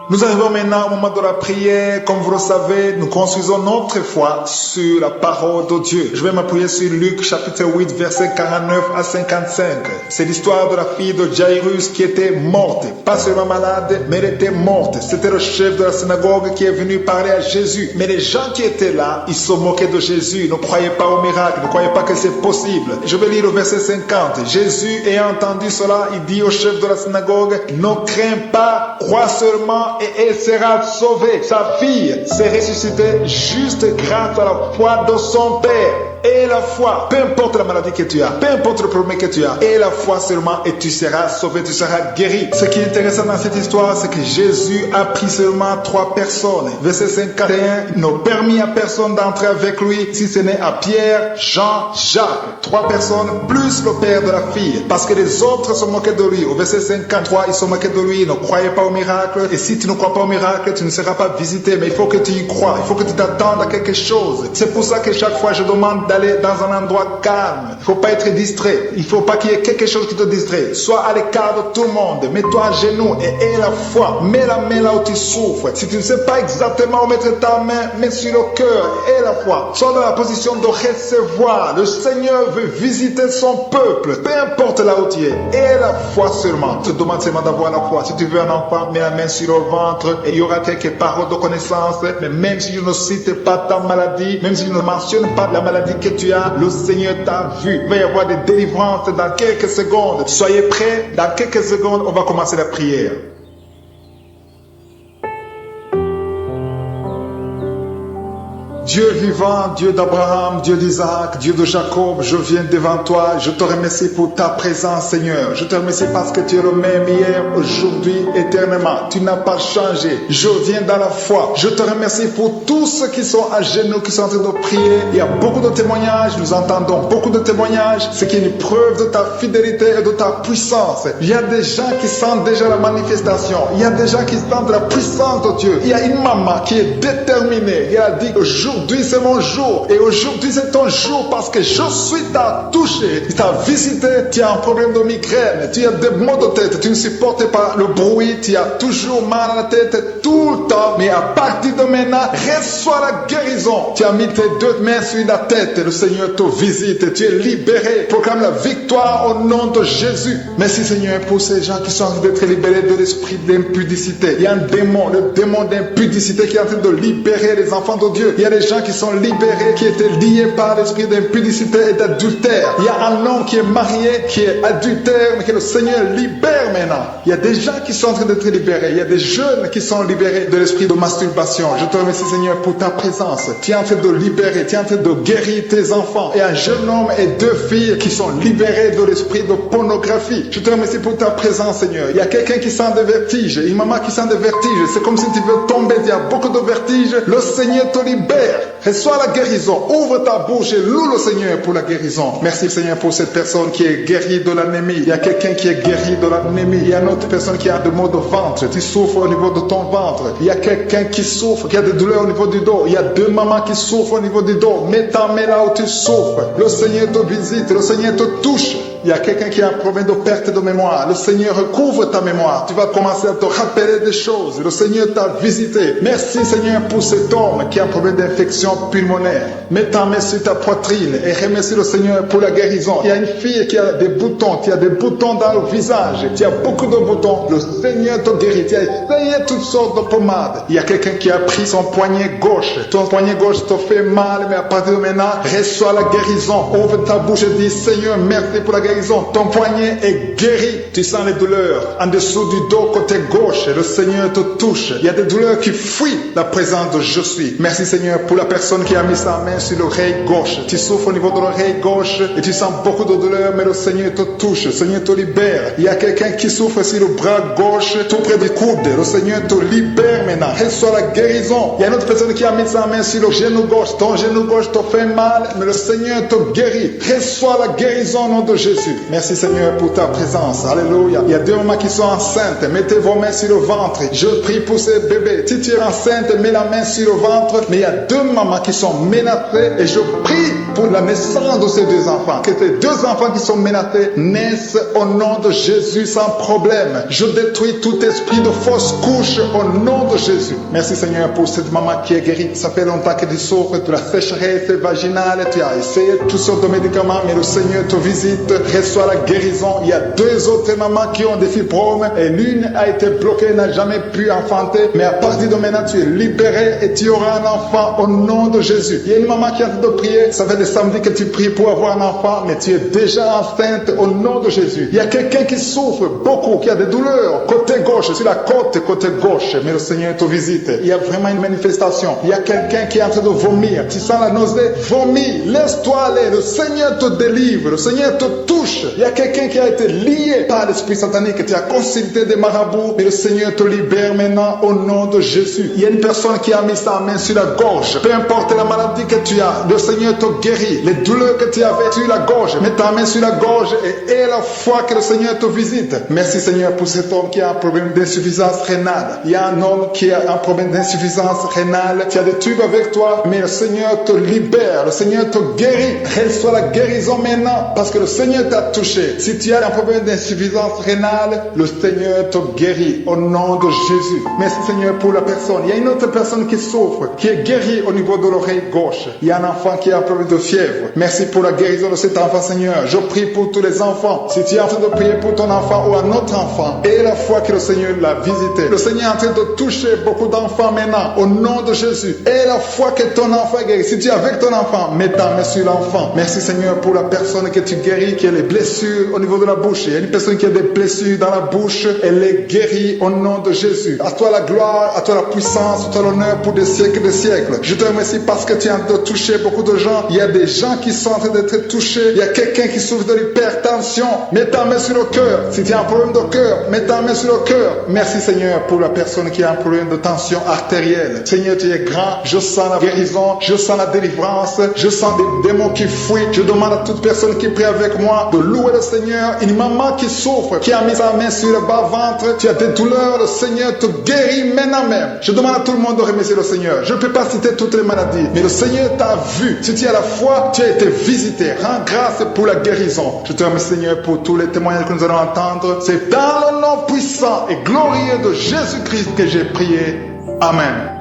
Nous arrivons maintenant au moment de la prière. Comme vous le savez, nous construisons notre foi sur la parole de Dieu. Je vais m'appuyer sur Luc chapitre 8, versets 49 à 55. C'est l'histoire de la fille de Jairus qui était morte. Pas seulement malade, mais elle était morte. C'était le chef de la synagogue qui est venu parler à Jésus. Mais les gens qui étaient là, ils se moquaient de Jésus. Ils ne croyaient pas au miracle, ne croyaient pas que c'est possible. Je vais lire le verset 50. Jésus, ayant entendu cela, il dit au chef de la synagogue, ne crains pas, crois seulement et elle sera sauvée. Sa fille s'est ressuscitée juste grâce à la foi de son père. Et la foi, peu importe la maladie que tu as, peu importe le problème que tu as, et la foi seulement et tu seras sauvé, tu seras guéri. Ce qui est intéressant dans cette histoire, c'est que Jésus a pris seulement 3 personnes. Verset 51, il n'a permis à personne d'entrer avec lui, si ce n'est à Pierre, Jean, Jacques. 3 personnes plus le père de la fille. Parce que les autres se moquaient de lui. Au verset 53, ils se moquaient de lui, ils ne croyaient pas au miracle. Et si tu ne crois pas au miracle, tu ne seras pas visité. Mais il faut que tu y crois, il faut que tu t'attendes à quelque chose. C'est pour ça que chaque fois je demande d'aller dans un endroit calme. Il ne faut pas être distrait. Il ne faut pas qu'il y ait quelque chose qui te distrait. Sois à l'écart de tout le monde. Mets-toi à genoux et aie la foi. Mets la main là où tu souffres. Si tu ne sais pas exactement où mettre ta main, mets sur le cœur et la foi. Sois dans la position de recevoir. Le Seigneur veut visiter son peuple. Peu importe là où tu es. Aie la foi seulement. Je te demande seulement d'avoir la foi. Si tu veux un enfant, mets la main sur le ventre et il y aura quelques paroles de connaissance. Mais même si je ne cite pas ta maladie, même si je ne mentionne pas la maladie que tu as, le Seigneur t'a vu. Il va y avoir des délivrances dans quelques secondes. Soyez prêts, dans quelques secondes, on va commencer la prière. Dieu vivant, Dieu d'Abraham, Dieu d'Isaac, Dieu de Jacob, je viens devant toi, je te remercie pour ta présence, Seigneur. Je te remercie parce que tu es le même hier, aujourd'hui, éternellement. Tu n'as pas changé. Je viens dans la foi. Je te remercie pour tous ceux qui sont à genoux, qui sont en train de prier. Il y a beaucoup de témoignages, nous entendons beaucoup de témoignages, ce qui est une preuve de ta fidélité et de ta puissance. Il y a des gens qui sentent déjà la manifestation. Il y a des gens qui sentent la puissance de Dieu. Il y a une maman qui est déterminée. Elle a dit aujourd'hui c'est mon jour et aujourd'hui c'est ton jour parce que je suis t'a touché, il t'a visité, tu as un problème de migraine, tu as des maux de tête, tu ne supportes pas le bruit, tu as toujours mal à la tête tout le temps, mais à partir de maintenant, reçois la guérison. Tu as mis tes 2 mains sur la tête, le Seigneur te visite, tu es libéré, proclame la victoire au nom de Jésus. Merci Seigneur pour ces gens qui sont en train d'être libérés de l'esprit d'impudicité. Il y a un démon, le démon d'impudicité qui est en train de libérer les enfants de Dieu. Il y a des gens qui sont libérés, qui étaient liés par l'esprit d'impudicité et d'adultère. Il y a un homme qui est marié, qui est adultère, mais que le Seigneur libère maintenant. Il y a des gens qui sont en train d'être libérés. Il y a des jeunes qui sont libérés de l'esprit de masturbation. Je te remercie Seigneur pour ta présence. Tu es en train de libérer, tu es en train de guérir tes enfants. Et un jeune homme et 2 filles qui sont libérés de l'esprit de pornographie. Je te remercie pour ta présence Seigneur. Il y a quelqu'un qui sent des vertiges, une maman qui sent des vertiges. C'est comme si tu veux tomber, il y a beaucoup de vertiges. Le Seigneur te libère. Reçois la guérison. Ouvre ta bouche et loue le Seigneur pour la guérison. Merci Seigneur pour cette personne qui est guérie de l'anémie. Il y a quelqu'un qui est guéri de l'anémie. Il y a une autre personne qui a des maux de ventre. Tu souffres au niveau de ton ventre. Il y a quelqu'un qui souffre, qui a des douleurs au niveau du dos. Il y a 2 mamans qui souffrent au niveau du dos. Mets ta main là où tu souffres. Le Seigneur te visite. Le Seigneur te touche. Il y a quelqu'un qui a un problème de perte de mémoire. Le Seigneur recouvre ta mémoire. Tu vas commencer à te rappeler des choses. Le Seigneur t'a visité. Merci Seigneur pour cet homme qui a un problème d'infection pulmonaire. Mets ta main sur ta poitrine et remercie le Seigneur pour la guérison. Il y a une fille qui a des boutons. Tu as des boutons dans le visage. Tu as beaucoup de boutons. Le Seigneur te guérit. Tu as essayé toutes sortes de pommades. Il y a quelqu'un qui a pris son poignet gauche. Ton poignet gauche te fait mal, mais à partir de maintenant, reçois la guérison. Ouvre ta bouche et dis Seigneur, merci pour la guérison. Ton poignet est guéri. Tu sens les douleurs en dessous du dos côté gauche. Le Seigneur te touche. Il y a des douleurs qui fuient la présence de je suis. Merci Seigneur pour la personne qui a mis sa main sur l'oreille gauche. Tu souffres au niveau de l'oreille gauche et tu sens beaucoup de douleurs, mais le Seigneur te touche. Le Seigneur te libère. Il y a quelqu'un qui souffre sur le bras gauche, tout près du coude. Le Seigneur te libère maintenant. Reçois la guérison. Il y a une autre personne qui a mis sa main sur le genou gauche. Ton genou gauche te fait mal, mais le Seigneur te guérit. Reçois la guérison au nom de Jésus. Merci Seigneur pour ta présence. Alléluia. Il y a 2 mamans qui sont enceintes. Mettez vos mains sur le ventre. Je prie pour ces bébés. Si tu es enceinte, mets la main sur le ventre. Mais il y a 2 mamans qui sont menacées et je prie pour la naissance de ces deux enfants. Que ces deux enfants qui sont menacés naissent au nom de Jésus sans problème. Je détruis tout esprit de fausse couche au nom de Jésus. Merci Seigneur pour cette maman qui est guérie. Ça fait longtemps que tu souffres de la sécheresse vaginale. Tu as essayé toutes sortes de médicaments, mais le Seigneur te visite, reçoit la guérison. Il y a deux autres mamans qui ont des fibromes et l'une a été bloquée, n'a jamais pu enfanter. Mais à partir de maintenant, tu es libéré et tu auras un enfant au nom de Jésus. Il y a une maman qui a de prier. Ça fait des samedis que tu pries pour avoir un enfant, mais tu es déjà enceinte au nom de Jésus. Il y a quelqu'un qui souffre beaucoup, qui a des douleurs côté gauche, sur la côté gauche, mais le Seigneur te visite. Il y a vraiment une manifestation. Il y a quelqu'un qui est en train de vomir. Tu sens la nausée, vomis, laisse-toi aller. Le Seigneur te délivre, le Seigneur te touche. Il y a quelqu'un qui a été lié par l'esprit satanique, tu as consulté des marabouts, mais le Seigneur te libère maintenant au nom de Jésus. Il y a une personne qui a mis sa main sur la gorge. Peu importe la maladie que tu as, le Seigneur te guérit. Les douleurs que tu avais sur la gorge, mets ta main sur la gorge et aie la foi que le Seigneur te visite. Merci Seigneur pour cet homme qui a un problème d'insuffisance rénale. Il y a un homme qui a un problème d'insuffisance rénale. Tu as des tubes avec toi, mais le Seigneur te libère. Le Seigneur te guérit. Reçois la guérison maintenant parce que le Seigneur t'a touché. Si tu as un problème d'insuffisance rénale, le Seigneur te guérit au nom de Jésus. Merci Seigneur pour la personne. Il y a une autre personne qui souffre, qui est guérie au niveau de l'oreille gauche. Il y a un enfant qui a un problème de fièvre. Merci pour la guérison de cet enfant Seigneur. Je prie pour tous les enfants. Si tu es en train de prier pour ton enfant ou un autre enfant, et la foi que le Seigneur l'a visité. Le Seigneur est en train de toucher beaucoup d'enfants maintenant au nom de Jésus. Et la foi que ton enfant est guéri. Si tu es avec ton enfant, mets ta main sur l'enfant. Merci Seigneur pour la personne que tu guéris, qui a les blessures au niveau de la bouche. Il y a une personne qui a des blessures dans la bouche. Elle est guérie au nom de Jésus. À toi la gloire, à toi la puissance, à toi l'honneur pour des siècles et des siècles. Je te remercie parce que tu es en train de toucher beaucoup de gens. Il y a des gens qui sont en train d'être touchés. Il y a quelqu'un qui souffre de l'hypertension. Mets ta main sur le cœur. Si tu as un problème de cœur, mets ta main sur le cœur. Merci Seigneur pour la personne qui a un problème de tension artérielle. Seigneur, tu es grand. Je sens la guérison. Je sens la délivrance. Je sens des démons qui fuient. Je demande à toute personne qui prie avec moi de louer le Seigneur. Une maman qui souffre, qui a mis sa main sur le bas-ventre. Tu as des douleurs. Le Seigneur te guérit maintenant même. Je demande à tout le monde de remercier le Seigneur. Je ne peux pas citer toutes les maladies, mais le Seigneur t'a vu. Si tu as la foi, tu as été visité. Rends grâce pour la guérison. Je te remercie Seigneur pour tous les témoignages que nous allons entendre. C'est dans le nom puissant et glorieux de Jésus-Christ que j'ai prié. Amen.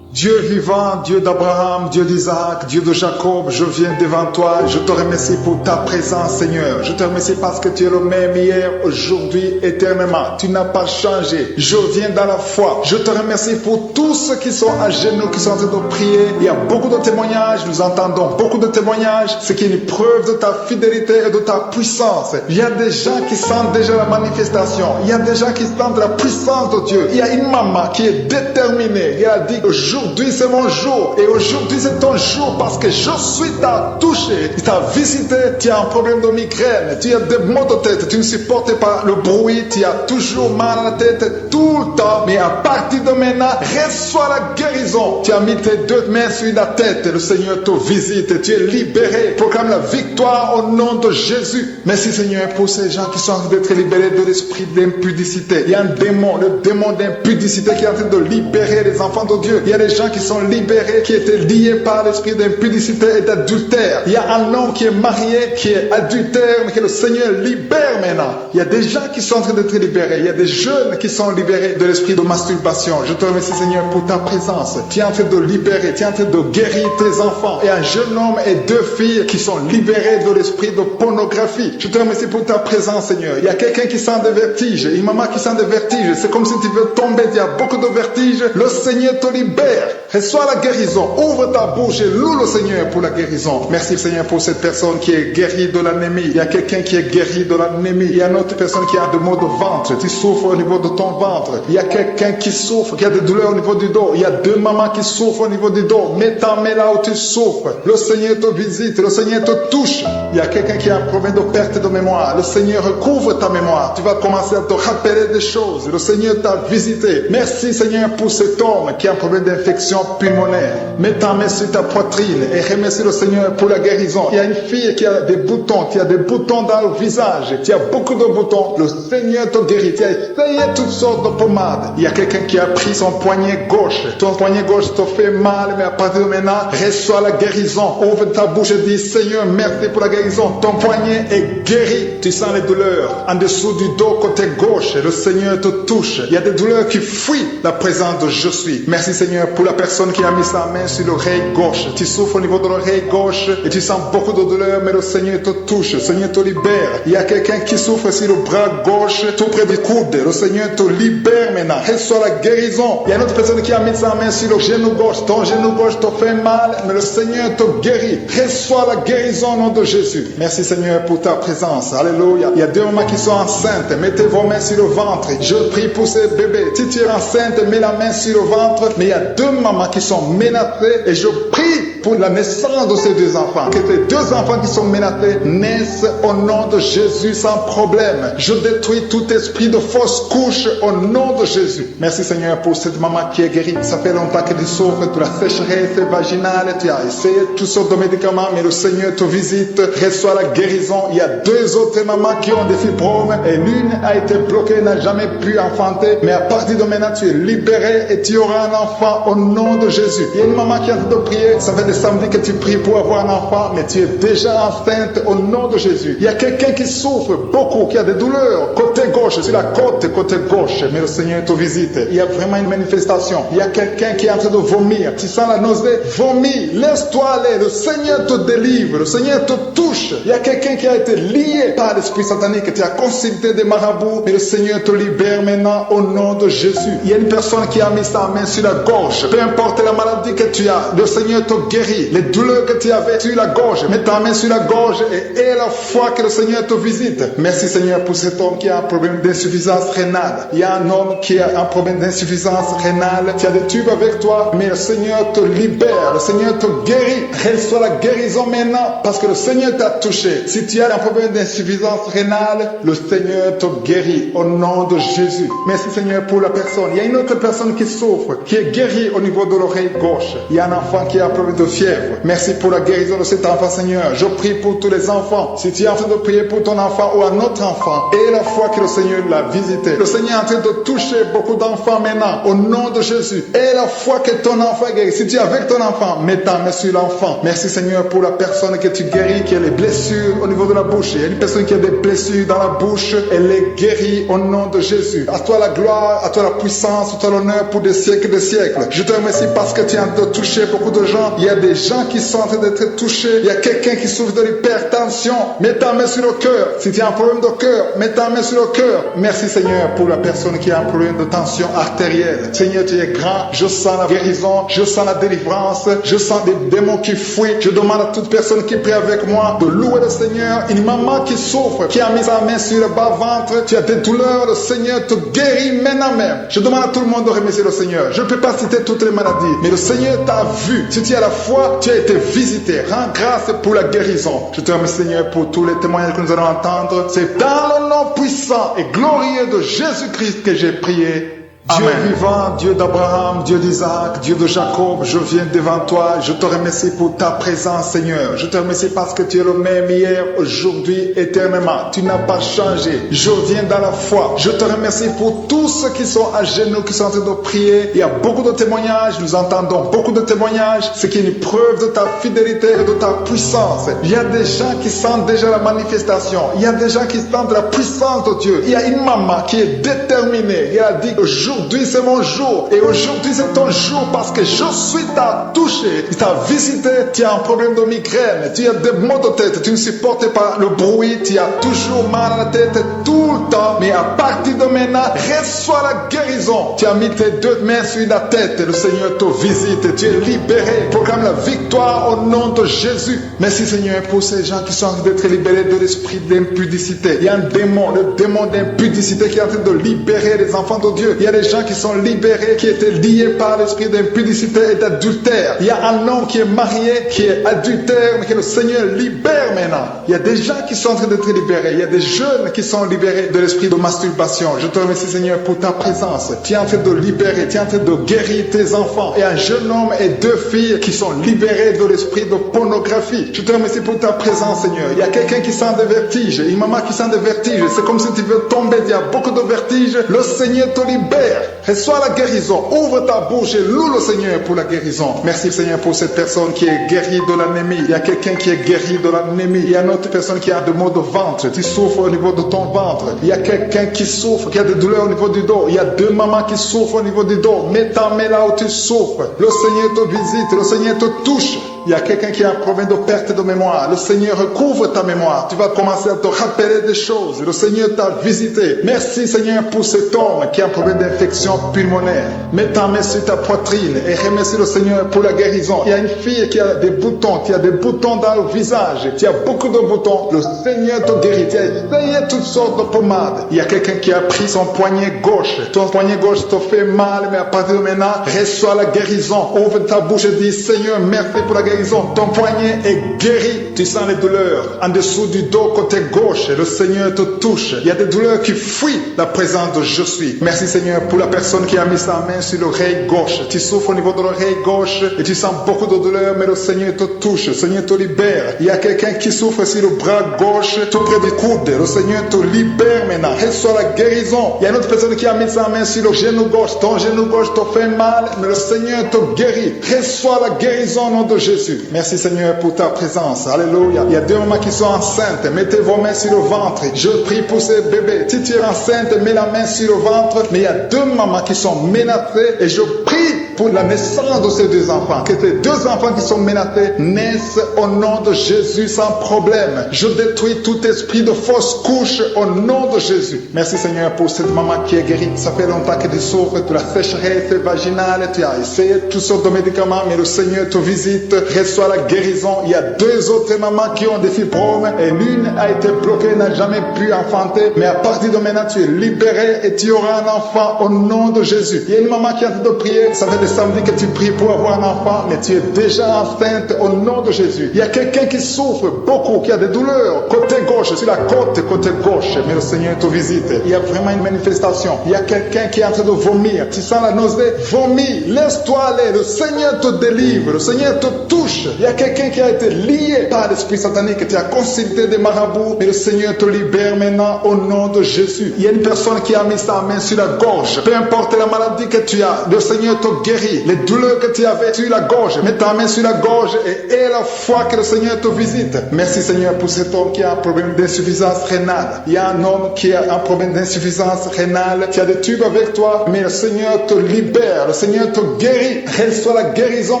Dieu vivant, Dieu d'Abraham, Dieu d'Isaac, Dieu de Jacob, je viens devant toi, je te remercie pour ta présence Seigneur. Je te remercie parce que tu es le même hier, aujourd'hui, éternellement. Tu n'as pas changé. Je viens dans la foi. Je te remercie pour tous ceux qui sont à genoux, qui sont en train de prier. Il y a beaucoup de témoignages, nous entendons beaucoup de témoignages, ce qui est une preuve de ta fidélité et de ta puissance. Il y a des gens qui sentent déjà la manifestation. Il y a des gens qui sentent la puissance de Dieu. Il y a une maman qui est déterminée. Elle a dit aujourd'hui c'est mon jour et aujourd'hui c'est ton jour parce que je suis t'a touché, il t'a visité, tu as un problème de migraine, tu as des maux de tête, tu ne supportes pas le bruit, tu as toujours mal à la tête tout le temps, mais à partir de maintenant, reçois la guérison. Tu as mis tes deux mains sur la tête, le Seigneur te visite, tu es libéré, proclame la victoire au nom de Jésus. Merci Seigneur pour ces gens qui sont en train d'être libérés de l'esprit d'impudicité. Il y a un démon, le démon d'impudicité qui est en train de libérer les enfants de Dieu. Il y a des gens qui sont libérés, qui étaient liés par l'esprit d'impudicité et d'adultère. Il y a un homme qui est marié, qui est adultère, mais que le Seigneur libère maintenant. Il y a des gens qui sont en train d'être libérés. Il y a des jeunes qui sont libérés de l'esprit de masturbation. Je te remercie Seigneur pour ta présence. Tu es en train de libérer, tu es en train de guérir tes enfants. Et un jeune homme et deux filles qui sont libérés de l'esprit de pornographie. Je te remercie pour ta présence Seigneur. Il y a quelqu'un qui sent des vertiges, une maman qui sent des vertiges. C'est comme si tu veux tomber, il y a beaucoup de vertiges. Le Seigneur te libère. Reçois la guérison. Ouvre ta bouche et loue le Seigneur pour la guérison. Merci Seigneur pour cette personne qui est guérie de l'anémie. Il y a quelqu'un qui est guéri de l'anémie. Il y a une autre personne qui a des maux de ventre. Tu souffres au niveau de ton ventre. Il y a quelqu'un qui souffre, qui a des douleurs au niveau du dos. Il y a deux mamans qui souffrent au niveau du dos. Mets ta main là où tu souffres. Le Seigneur te visite. Le Seigneur te touche. Il y a quelqu'un qui a un problème de perte de mémoire. Le Seigneur recouvre ta mémoire. Tu vas commencer à te rappeler des choses. Le Seigneur t'a visité. Merci Seigneur pour cet homme qui a un problème d'infection infection pulmonaire. Mets ta main sur ta poitrine et remercie le Seigneur pour la guérison. Il y a une fille qui a des boutons, qui a des boutons dans le visage. Tu as beaucoup de boutons. Le Seigneur te guérit. Tu as essayé toutes sortes de pommades. Il y a quelqu'un qui a pris son poignet gauche. Ton poignet gauche te fait mal, mais à partir de maintenant, reçois la guérison. Ouvre ta bouche et dis, Seigneur, merci pour la guérison. Ton poignet est guéri. Tu sens les douleurs en dessous du dos côté gauche. Le Seigneur te touche. Il y a des douleurs qui fuient la présence de je suis. Merci Seigneur pour la personne qui a mis sa main sur l'oreille gauche. Tu souffres au niveau de l'oreille gauche et tu sens beaucoup de douleur, mais le Seigneur te touche. Le Seigneur te libère. Il y a quelqu'un qui souffre sur le bras gauche, tout près du coude. Le Seigneur te libère maintenant. Reçois la guérison. Il y a une autre personne qui a mis sa main sur le genou gauche. Ton genou gauche te fait mal, mais le Seigneur te guérit. Reçois la guérison au nom de Jésus. Merci Seigneur pour ta présence. Alléluia. Il y a deux mamans qui sont enceintes. Mettez vos mains sur le ventre. Je prie pour ces bébés. Si tu es enceinte, mets la main sur le ventre. Mais il y a deux mamans qui sont menacées et je prie pour la naissance de ces deux enfants. Que ces deux enfants qui sont menacés naissent au nom de Jésus sans problème. Je détruis tout esprit de fausse couche au nom de Jésus. Merci Seigneur pour cette maman qui est guérie. Ça fait longtemps que tu souffres de la sécheresse vaginale. Tu as essayé toutes sortes de médicaments, mais le Seigneur te visite. Reçois la guérison. Il y a deux autres mamans qui ont des fibromes et l'une a été bloquée, n'a jamais pu enfanter. Mais à partir de maintenant, tu es libéré et tu auras un enfant au nom de Jésus. Il y a une maman qui a de prier. Ça fait des samedis que tu pries pour avoir un enfant, mais tu es déjà enceinte au nom de Jésus. Il y a quelqu'un qui souffre beaucoup, qui a des douleurs côté gauche, sur la côte côté gauche, mais le Seigneur te visite. Il y a vraiment une manifestation. Il y a quelqu'un qui est en train de vomir. Tu sens la nausée, vomis, laisse-toi aller. Le Seigneur te délivre, le Seigneur te touche. Il y a quelqu'un qui a été lié par l'esprit satanique. Tu as consulté des marabouts, mais le Seigneur te libère maintenant au nom de Jésus. Il y a une personne qui a mis sa main sur la gorge. Peu importe la maladie que tu as, le Seigneur te guérit. Les douleurs que tu avais sur la gorge, mets ta main sur la gorge et aie la foi que le Seigneur te visite. Merci Seigneur pour cet homme qui a un problème d'insuffisance rénale. Il y a un homme qui a un problème d'insuffisance rénale. Tu as des tubes avec toi, mais le Seigneur te libère. Le Seigneur te guérit. Reçois la guérison maintenant parce que le Seigneur t'a touché. Si tu as un problème d'insuffisance rénale, le Seigneur te guérit au nom de Jésus. Merci Seigneur pour la personne. Il y a une autre personne qui souffre, qui est guérie au niveau de l'oreille gauche. Il y a un enfant qui a un problème de fièvre. Merci pour la guérison de cet enfant Seigneur. Je prie pour tous les enfants. Si tu es en train de prier pour ton enfant ou un autre enfant, aie la foi que le Seigneur l'a visité. Le Seigneur est en train de toucher beaucoup d'enfants maintenant au nom de Jésus. Aie la foi que ton enfant est guéri. Si tu es avec ton enfant, mets ta main sur l'enfant. Merci Seigneur pour la personne que tu guéris, qui a les blessures au niveau de la bouche. Il y a une personne qui a des blessures dans la bouche. Elle est guérie au nom de Jésus. À toi la gloire, à toi la puissance, à toi l'honneur pour des siècles et des siècles. Je te remercie parce que tu es en train de toucher beaucoup de gens. Il y a des gens qui sont en train d'être touchés. Il y a quelqu'un qui souffre de l'hypertension. Mets ta main sur le cœur. Si tu as un problème de cœur, mets ta main sur le cœur. Merci Seigneur pour la personne qui a un problème de tension artérielle. Seigneur, tu es grand. Je sens la guérison. Je sens la délivrance. Je sens des démons qui fuient. Je demande à toute personne qui prie avec moi de louer le Seigneur. Une maman qui souffre, qui a mis sa main sur le bas-ventre. Tu as des douleurs. Le Seigneur te guérit maintenant même. Je demande à tout le monde de remercier le Seigneur. Je ne peux pas citer toutes les maladies, mais le Seigneur t'a vu. Si tu as la foi, tu as été visité. Rends grâce pour la guérison. Je te remercie Seigneur pour tous les témoignages que nous allons entendre. C'est dans le nom puissant et glorieux de Jésus-Christ que j'ai prié. Dieu vivant, Dieu d'Abraham, Dieu d'Isaac, Dieu de Jacob, je viens devant toi, je te remercie pour ta présence Seigneur. Je te remercie parce que tu es le même hier, aujourd'hui, éternellement. Tu n'as pas changé. Je viens dans la foi. Je te remercie pour tous ceux qui sont à genoux, qui sont en train de prier. Il y a beaucoup de témoignages, nous entendons beaucoup de témoignages, ce qui est une preuve de ta fidélité et de ta puissance. Il y a des gens qui sentent déjà la manifestation. Il y a des gens qui sentent la puissance de Dieu. Il y a une maman qui est déterminée. Elle a dit aujourd'hui c'est mon jour et aujourd'hui c'est ton jour parce que je suis t'a touché, il t'a visité, tu as un problème de migraine, tu as des maux de tête, tu ne supportes pas le bruit, tu as toujours mal à la tête tout le temps, mais à partir de maintenant, reçois la guérison. Tu as mis tes deux mains sur la tête et le Seigneur te visite, tu es libéré, proclame la victoire au nom de Jésus. Merci Seigneur pour ces gens qui sont en train d'être libérés de l'esprit d'impudicité. Il y a un démon, le démon d'impudicité qui est en train de libérer les enfants de Dieu. Il y a des gens gens qui sont libérés, qui étaient liés par l'esprit d'impudicité et d'adultère. Il y a un homme qui est marié, qui est adultère, mais que le Seigneur libère maintenant. Il y a des gens qui sont en train d'être libérés. Il y a des jeunes qui sont libérés de l'esprit de masturbation. Je te remercie, Seigneur, pour ta présence. Tu es en train de libérer, tu es en train de guérir tes enfants. Et un jeune homme et 2 filles qui sont libérés de l'esprit de pornographie. Je te remercie pour ta présence, Seigneur. Il y a quelqu'un qui sent des vertiges, une maman qui sent des vertiges. C'est comme si tu veux tomber, il y a beaucoup de vertiges. Le Seigneur te libère. Reçois la guérison. Ouvre ta bouche et loue le Seigneur pour la guérison. Merci, Seigneur, pour cette personne qui est guérie de l'anémie. Il y a quelqu'un qui est guéri de l'anémie. Il y a une autre personne qui a des maux de ventre. Tu souffres au niveau de ton ventre. Il y a quelqu'un qui souffre, qui a des douleurs au niveau du dos. Il y a 2 mamans qui souffrent au niveau du dos. Mets ta main là où tu souffres. Le Seigneur te visite. Le Seigneur te touche. Il y a quelqu'un qui a un problème de perte de mémoire. Le Seigneur recouvre ta mémoire. Tu vas commencer à te rappeler des choses. Le Seigneur t'a visité. Merci, Seigneur, pour cet homme qui a un problème d'infection pulmonaire. Mets ta main sur ta poitrine et remercie le Seigneur pour la guérison. Il y a une fille qui a des boutons, qui a des boutons dans le visage. Tu as beaucoup de boutons. Le Seigneur te guérit. Tu as essayé toutes sortes de pommades. Il y a quelqu'un qui a pris son poignet gauche. Ton poignet gauche te fait mal, mais à partir de maintenant, reçois la guérison. Ouvre ta bouche et dis, Seigneur, merci pour la guérison. Ton poignet est guéri. Tu sens les douleurs en dessous du dos côté gauche. Le Seigneur te touche. Il y a des douleurs qui fuient la présence de je suis. Merci, Seigneur, pour la personne qui a mis sa main sur l'oreille gauche. Tu souffres au niveau de l'oreille gauche et tu sens beaucoup de douleurs, mais le Seigneur te touche. Le Seigneur te libère. Il y a quelqu'un qui souffre sur le bras gauche, tout près du coude. Le Seigneur te libère maintenant. Reçois la guérison. Il y a une autre personne qui a mis sa main sur le genou gauche. Ton genou gauche te fait mal, mais le Seigneur te guérit. Reçois la guérison au nom de Jésus. Merci, Seigneur, pour ta présence. Alléluia. Il y a 2 mamans qui sont enceintes. Mettez vos mains sur le ventre. Je prie pour ces bébés. Si tu es enceinte, mets la main sur le ventre. Mais il y a 2 mamans qui sont menacées et je prie pour la naissance de ces 2 enfants. Que ces 2 enfants qui sont menacés naissent au nom de Jésus sans problème. Je détruis tout esprit de fausse couche au nom de Jésus. Merci, Seigneur, pour cette maman qui est guérie. Ça fait longtemps que tu souffres de la sécheresse vaginale. Tu as essayé toutes sortes de médicaments, mais le Seigneur te visite. Reçois la guérison. Il y a 2 autres mamans qui ont des fibromes et l'une a été bloquée, n'a jamais pu enfanter. Mais à partir de maintenant, tu es libéré et tu auras un enfant au nom de Jésus. Il y a une maman qui a de prier. Ça fait des samedis que tu pries pour avoir un enfant, mais tu es déjà enceinte au nom de Jésus. Il y a quelqu'un qui souffre beaucoup, qui a des douleurs côté gauche, sur la côte côté gauche, mais le Seigneur te visite. Il y a vraiment une manifestation. Il y a quelqu'un qui est en train de vomir. Tu sens la nausée? Vomis. Laisse-toi aller. Le Seigneur te délivre. Le Seigneur te touche. Il y a quelqu'un qui a été lié par l'esprit satanique, tu as consulté des marabouts, mais le Seigneur te libère maintenant au nom de Jésus. Il y a une personne qui a mis sa main sur la gorge. Peu importe la maladie que tu as, le Seigneur te guérit. Les douleurs que tu avais sur la gorge, mets ta main sur la gorge et aie la foi que le Seigneur te visite. Merci, Seigneur, pour cet homme qui a un problème d'insuffisance rénale. Il y a un homme qui a un problème d'insuffisance rénale. Tu as des tubes avec toi, mais le Seigneur te libère. Le Seigneur te guérit. Reçois la guérison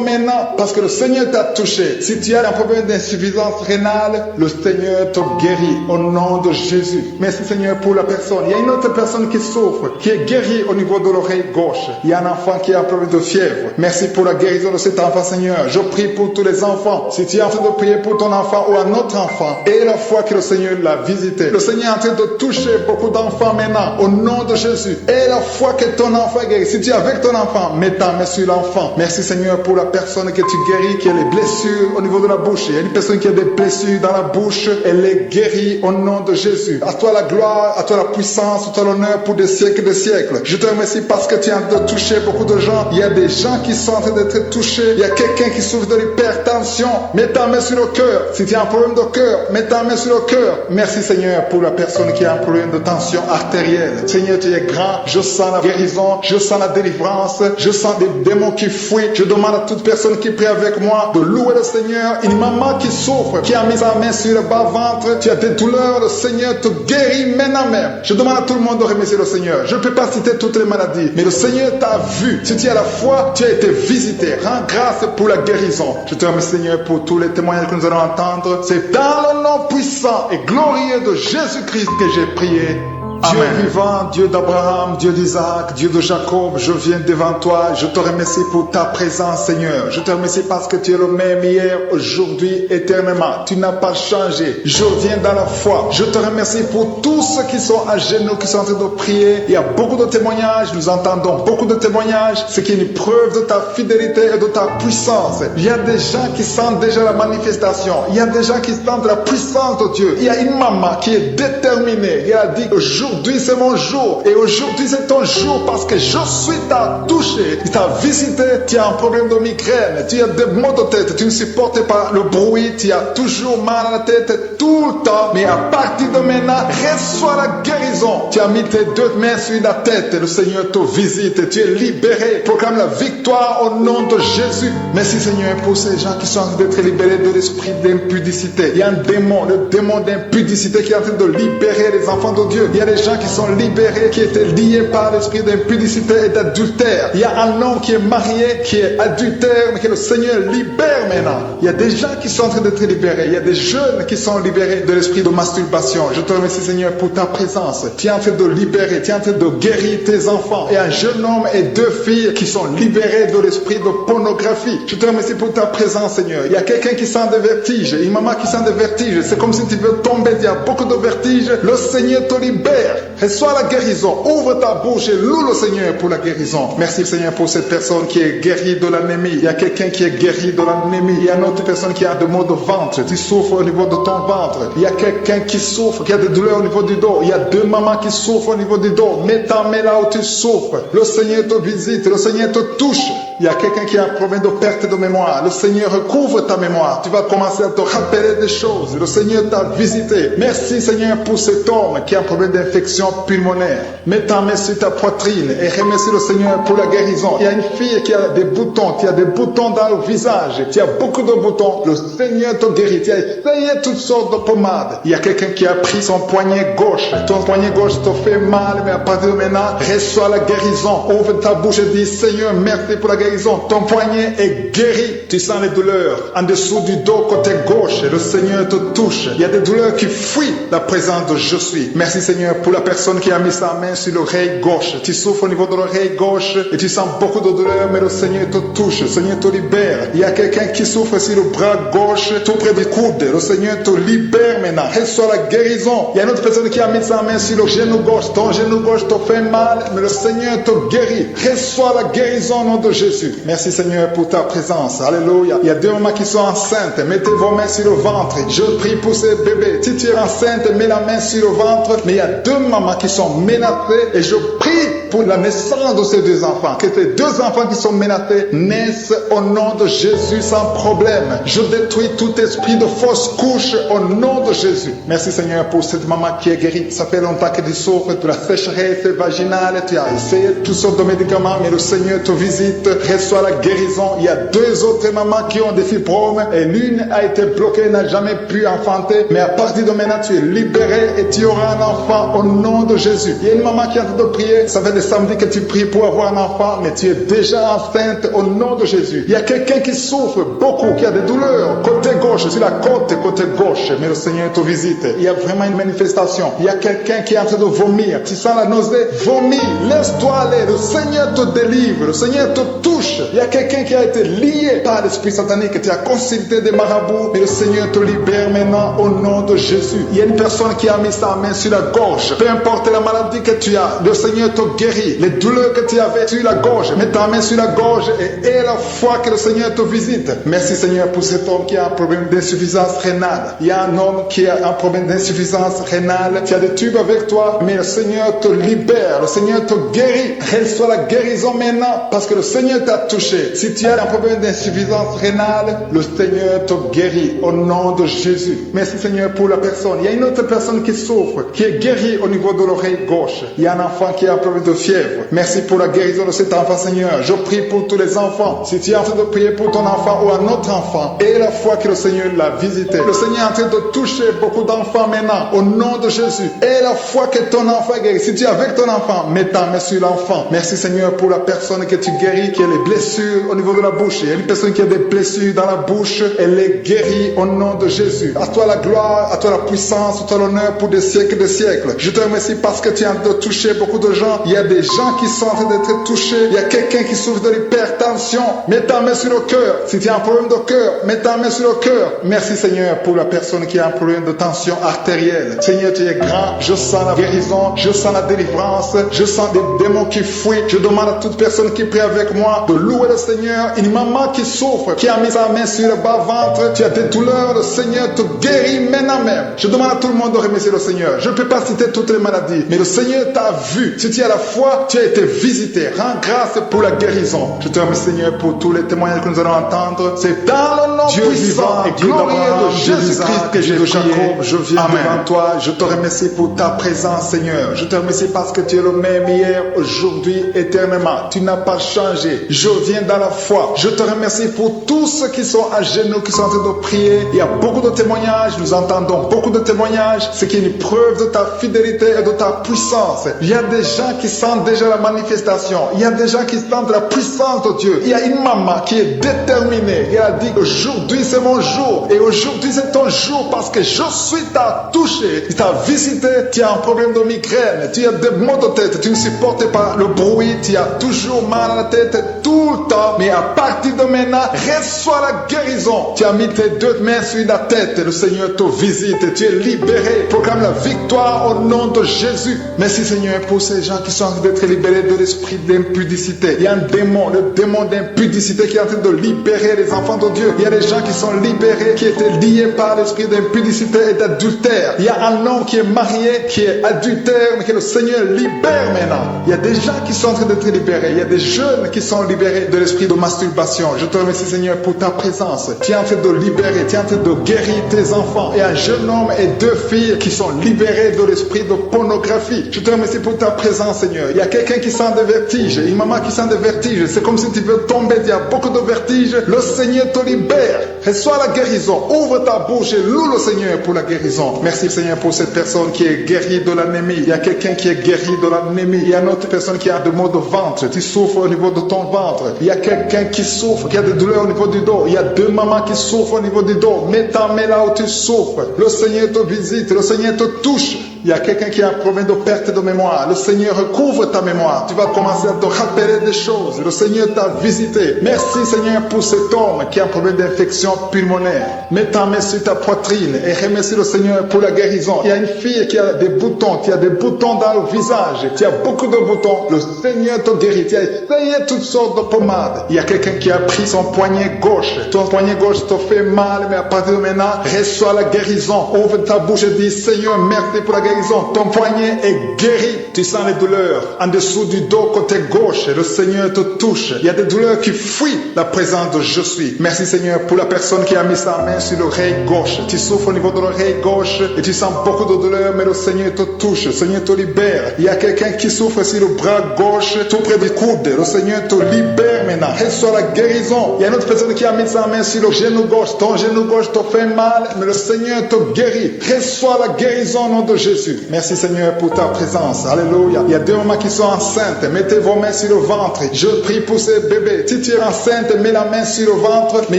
maintenant parce que le Seigneur t'a touché. Si tu as un problème d'insuffisance rénale, le Seigneur te guérit au nom de Jésus. Merci, Seigneur, pour la personne. Il y a une autre personne qui souffre, qui est guérie au niveau de l'oreille gauche. Il y a un enfant qui a un problème de fièvre. Merci pour la guérison de cet enfant, Seigneur. Je prie pour tous les enfants. Si tu es en train de prier pour ton enfant ou un autre enfant, et la foi que le Seigneur l'a visité. Le Seigneur est en train de toucher beaucoup d'enfants maintenant au nom de Jésus. Et la foi que ton enfant est guéri. Si tu es avec ton enfant, mets ta main sur l'enfant. Merci, Seigneur, pour la personne que tu guéris, qui a les blessures au niveau de la bouche. Il y a une personne qui a des blessures dans la bouche. Elle est guérie au nom de Jésus. À toi la gloire, à toi la puissance, à toi l'honneur pour des siècles et des siècles. Je te remercie parce que tu es en train de toucher beaucoup de gens. Il y a des gens qui sont en train d'être touchés. Il y a quelqu'un qui souffre de l'hypertension. Mets ta main sur le cœur. Si tu as un problème de cœur, mets ta main sur le cœur. Merci, Seigneur, pour la personne qui a un problème de tension artérielle. Seigneur, tu es grand. Je sens la guérison. Je sens la délivrance. Je sens des démons qui fuient. Je demande à toute personne qui prie avec moi de louer le Seigneur. Une maman qui souffre, qui a mis sa main sur le bas-ventre. Tu as des douleurs. Le Seigneur te guérit maintenant même. Je demande à tout le monde de remercier le Seigneur. Je ne peux pas citer toutes les maladies, mais le Seigneur t'a vu. Si tu as la foi, tu as été visité. Rends grâce pour la guérison. Je te remercie, Seigneur, pour tous les témoignages que nous allons entendre. C'est dans le nom puissant et glorieux de Jésus-Christ que j'ai prié. Dieu vivant, Dieu d'Abraham, Dieu d'Isaac, Dieu de Jacob, je viens devant toi. Je te remercie pour ta présence, Seigneur. Je te remercie parce que tu es le même hier, aujourd'hui, éternellement. Tu n'as pas changé. Je viens dans la foi. Je te remercie pour tous ceux qui sont à genoux, qui sont en train de prier. Il y a beaucoup de témoignages. Nous entendons beaucoup de témoignages. Ce qui est une preuve de ta fidélité et de ta puissance. Il y a des gens qui sentent déjà la manifestation. Il y a des gens qui sentent la puissance de Dieu. Il y a une maman qui est déterminée. Elle a dit, aujourd'hui c'est mon jour. Et aujourd'hui c'est ton jour parce que je suis t'a touché. Il t'a visité. Tu as un problème de migraine. Tu as des maux de tête. Tu ne supportes pas le bruit. Tu as toujours mal à la tête tout le temps. Mais à partir de maintenant, reçois la guérison. Tu as mis tes deux mains sur la tête. Le Seigneur te visite. Tu es libéré. Proclame la victoire au nom de Jésus. Merci Seigneur pour ces gens qui sont en train d'être libérés de l'esprit d'impudicité. Il y a un démon, le démon d'impudicité qui est en train de libérer les enfants de Dieu. Il y a des gens qui sont libérés, qui étaient liés par l'esprit d'impudicité et d'adultère. Il y a un homme qui est marié, qui est adultère, mais que le Seigneur libère maintenant. Il y a des gens qui sont en train d'être libérés. Il y a des jeunes qui sont libérés de l'esprit de masturbation. Je te remercie Seigneur pour ta présence. Tu es en train de libérer, tu es en train de guérir tes enfants. Et un jeune homme et deux filles qui sont libérés de l'esprit de pornographie. Je te remercie pour ta présence Seigneur. Il y a quelqu'un qui sent des vertiges, une maman qui sent des vertiges. C'est comme si tu veux tomber, il y a beaucoup de vertiges. Le Seigneur te libère. Reçois la guérison. Ouvre ta bouche et loue le Seigneur pour la guérison. Merci Seigneur pour cette personne qui est guérie de l'anémie. Il y a quelqu'un qui est guéri de l'anémie. Il y a une autre personne qui a des maux de ventre. Tu souffres au niveau de ton ventre. Il y a quelqu'un qui souffre, qui a des douleurs au niveau du dos. Il y a deux mamans qui souffrent au niveau du dos. Mets ta main là où tu souffres. Le Seigneur te visite. Le Seigneur te touche. Il y a quelqu'un qui a un problème de perte de mémoire. Le Seigneur recouvre ta mémoire. Tu vas commencer à te rappeler des choses. Le Seigneur t'a visité. Merci Seigneur pour cet homme qui a un problème d'infection pulmonaire. Mets ta main sur ta poitrine et remercie le Seigneur pour la guérison. Il y a une fille qui a des boutons, qui a des boutons dans le visage. Tu as beaucoup de boutons. Le Seigneur te guérit. Tu as essayé toutes sortes de pommades. Il y a quelqu'un qui a pris son poignet gauche. Ton poignet gauche te fait mal, mais à partir de maintenant, reçois la guérison. Ouvre ta bouche et dis, Seigneur, merci pour la guérison. Ton poignet est guéri. Tu sens les douleurs en dessous du dos côté gauche. Le Seigneur te touche. Il y a des douleurs qui fuient la présence de je suis. Merci Seigneur pour la personne qui a mis sa main sur l'oreille gauche. Tu souffres au niveau de l'oreille gauche et tu sens beaucoup de douleurs, mais le Seigneur te touche. Le Seigneur te libère. Il y a quelqu'un qui souffre sur le bras gauche, tout près du coude. Le Seigneur te libère maintenant. Reçois la guérison. Il y a une autre personne qui a mis sa main sur le genou gauche. Ton genou gauche te fait mal, mais le Seigneur te guérit. Reçois la guérison au nom de Jésus. Merci Seigneur pour ta présence. Alléluia. Il y a deux mamans qui sont enceintes. Mettez vos mains sur le ventre. Je prie pour ces bébés. Si tu es enceinte, mets la main sur le ventre. Mais il y a deux mamans qui sont menacées et je prie pour la naissance de ces deux enfants. Que ces deux enfants qui sont menacés naissent au nom de Jésus sans problème. Je détruis tout esprit de fausse couche au nom de Jésus. Merci Seigneur pour cette maman qui est guérie. Ça fait longtemps que tu souffres de la sécheresse vaginale. Tu as essayé toutes sortes de médicaments, mais le Seigneur te visite. Reçois la guérison. Il y a deux autres mamans qui ont des fibromes et l'une a été bloquée, n'a jamais pu enfanter. Mais à partir de maintenant, tu es libéré et tu auras un enfant au nom de Jésus. Il y a une maman qui est en train de prier. Ça fait des samedis que tu pries pour avoir un enfant, mais tu es déjà enceinte au nom de Jésus. Il y a quelqu'un qui souffre beaucoup, qui a des douleurs côté gauche, sur la côte côté gauche, mais le Seigneur te visite. Il y a vraiment une manifestation. Il y a quelqu'un qui est en train de vomir. Tu sens la nausée? Vomis. Laisse-toi aller. Le Seigneur te délivre. Le Seigneur te touche. Il y a quelqu'un qui a été lié par l'esprit satanique. Tu as consulté des marabouts, mais le Seigneur te libère maintenant au nom de Jésus. Il y a une personne qui a mis sa main sur la gorge. Peu importe la maladie que tu as, le Seigneur te guérit. Les douleurs que tu avais sur la gorge, mets ta main sur la gorge et aie la foi que le Seigneur te visite. Merci Seigneur pour cet homme qui a un problème d'insuffisance rénale. Il y a un homme qui a un problème d'insuffisance rénale. Tu as des tubes avec toi, mais le Seigneur te libère. Le Seigneur te guérit. Reçois la guérison maintenant parce que le Seigneur t'a touché. Si tu as un problème d'insuffisance rénale, le Seigneur te guérit au nom de Jésus. Merci Seigneur pour la personne. Il y a une autre personne qui souffre, qui est guérie au niveau de l'oreille gauche. Il y a un enfant qui a un problème de fièvre. Merci pour la guérison de cet enfant Seigneur. Je prie pour tous les enfants. Si tu es en train de prier pour ton enfant ou un autre enfant, et la foi que le Seigneur l'a visité. Le Seigneur est en train de toucher beaucoup d'enfants maintenant au nom de Jésus. Et la foi que ton enfant est guéri. Si tu es avec ton enfant, mets ta main sur l'enfant. Merci Seigneur pour la personne que tu guéris, qui est les blessures au niveau de la bouche. Il y a une personne qui a des blessures dans la bouche. Elle est guérie au nom de Jésus. À toi la gloire, à toi la puissance, à toi l'honneur pour des siècles et des siècles. Je te remercie parce que tu es en train de toucher beaucoup de gens. Il y a des gens qui sont en train d'être touchés. Il y a quelqu'un qui souffre de l'hypertension. Mets ta main sur le cœur. Si tu as un problème de cœur, mets ta main sur le cœur. Merci Seigneur pour la personne qui a un problème de tension artérielle. Seigneur, tu es grand. Je sens la guérison. Je sens la délivrance. Je sens des démons qui fuient. Je demande à toute personne qui prie avec moi de louer le Seigneur. Une maman qui souffre, qui a mis sa main sur le bas-ventre. Tu as des douleurs. Le Seigneur te guérit maintenant même. Je demande à tout le monde de remercier le Seigneur. Je ne peux pas citer toutes les maladies, mais le Seigneur t'a vu. Si tu as la foi, tu as été visité. Rends grâce pour la guérison. Je te remercie Seigneur pour tous les témoignages que nous allons entendre. C'est dans le nom Dieu puissant et glorieux de Jésus-Christ que j'ai prié. Jacob, je viens devant toi. Je te remercie pour ta présence Seigneur. Je te remercie parce que tu es le même hier, aujourd'hui, éternellement. Tu n'as pas changé. Je viens dans la foi. Je te remercie pour tous ceux qui sont à genoux, qui sont en train de prier. Il y a beaucoup de témoignages. Nous entendons beaucoup de témoignages. Ce qui est une preuve de ta fidélité et de ta puissance. Il y a des gens qui sentent déjà la manifestation. Il y a des gens qui sentent la puissance de Dieu. Il y a une maman qui est déterminée. Elle a dit aujourd'hui c'est mon jour. Et aujourd'hui c'est ton jour parce que je suis t'a touché. Il t'a visité. Tu as un problème de migraine. Tu as des maux de tête. Tu ne supportes pas le bruit. Tu as toujours mal à la tête tout le temps. Mais à partir de maintenant, reçois la guérison. Tu as mis tes deux mains sur la tête. Le Seigneur te visite. Tu es libéré. Proclame la victoire au nom de Jésus. Merci Seigneur pour ces gens qui sont en train d'être libérés de l'esprit d'impudicité. Il y a un démon, le démon d'impudicité qui est en train de libérer les enfants de Dieu. Il y a des gens qui sont libérés, qui étaient liés par l'esprit d'impudicité et d'adultère. Il y a un homme qui est marié, qui est adultère, mais que le Seigneur libère maintenant. Il y a des gens qui sont en train d'être libérés. Il y a des jeunes qui sont libérés de l'esprit de masturbation. Je te remercie Seigneur pour ta présence. Tu es en train de libérer, tu es en train de guérir tes enfants. Et un jeune homme et deux filles qui sont libérés de l'esprit de pornographie. Je te remercie pour ta présence Seigneur. Il y a quelqu'un qui sent des vertiges, une maman qui sent des vertiges. C'est comme si tu veux tomber, il y a beaucoup de vertiges. Le Seigneur te libère. Reçois la guérison. Ouvre ta bouche et loue le Seigneur pour la guérison. Merci Seigneur pour cette personne qui est guérie de l'anémie. Il y a quelqu'un qui est guéri de l'anémie. Il y a une autre personne qui a des maux de ventre. Tu souffres au niveau de ton ventre. Il y a quelqu'un qui souffre, qui a des douleurs au niveau du dos. Il y a deux mamans qui souffrent au niveau du dos. Mets ta main là où tu souffres. Le Seigneur te visite. Le Seigneur te touche. Il y a quelqu'un qui a un problème de perte de mémoire. Le Seigneur recouvre ta mémoire. Tu vas commencer à te rappeler des choses. Le Seigneur t'a visité. Merci Seigneur pour cet homme qui a un problème d'infection pulmonaire. Mets ta main sur ta poitrine et remercie le Seigneur pour la guérison. Il y a une fille qui a des boutons, qui a des boutons dans le visage. Tu as beaucoup de boutons. Le Seigneur te guérit. Tu as essayé toutes sortes de pommades. Il y a quelqu'un qui a pris son poignet gauche. Ton poignet gauche te fait mal, mais à partir de maintenant, reçois la guérison. Ouvre ta bouche et dis Seigneur, merci pour la guérison. Ton poignet est guéri. Tu sens les douleurs en dessous du dos côté gauche. Le Seigneur te touche. Il y a des douleurs qui fuient la présence de je suis. Merci Seigneur pour la personne qui a mis sa main sur l'oreille gauche. Tu souffres au niveau de l'oreille gauche et tu sens beaucoup de douleurs, mais le Seigneur te touche. Le Seigneur te libère. Il y a quelqu'un qui souffre sur le bras gauche, tout près du coude. Le Seigneur te libère maintenant. Reçois la guérison. Il y a une autre personne qui a mis sa main sur le genou gauche. Ton genou gauche te fait mal, mais le Seigneur te guérit. Reçois la guérison au nom de Jésus. Merci Seigneur pour ta présence. Alléluia. Il y a deux mamans qui sont enceintes. Mettez vos mains sur le ventre. Je prie pour ces bébés. Si tu es enceinte, mets la main sur le ventre. Mais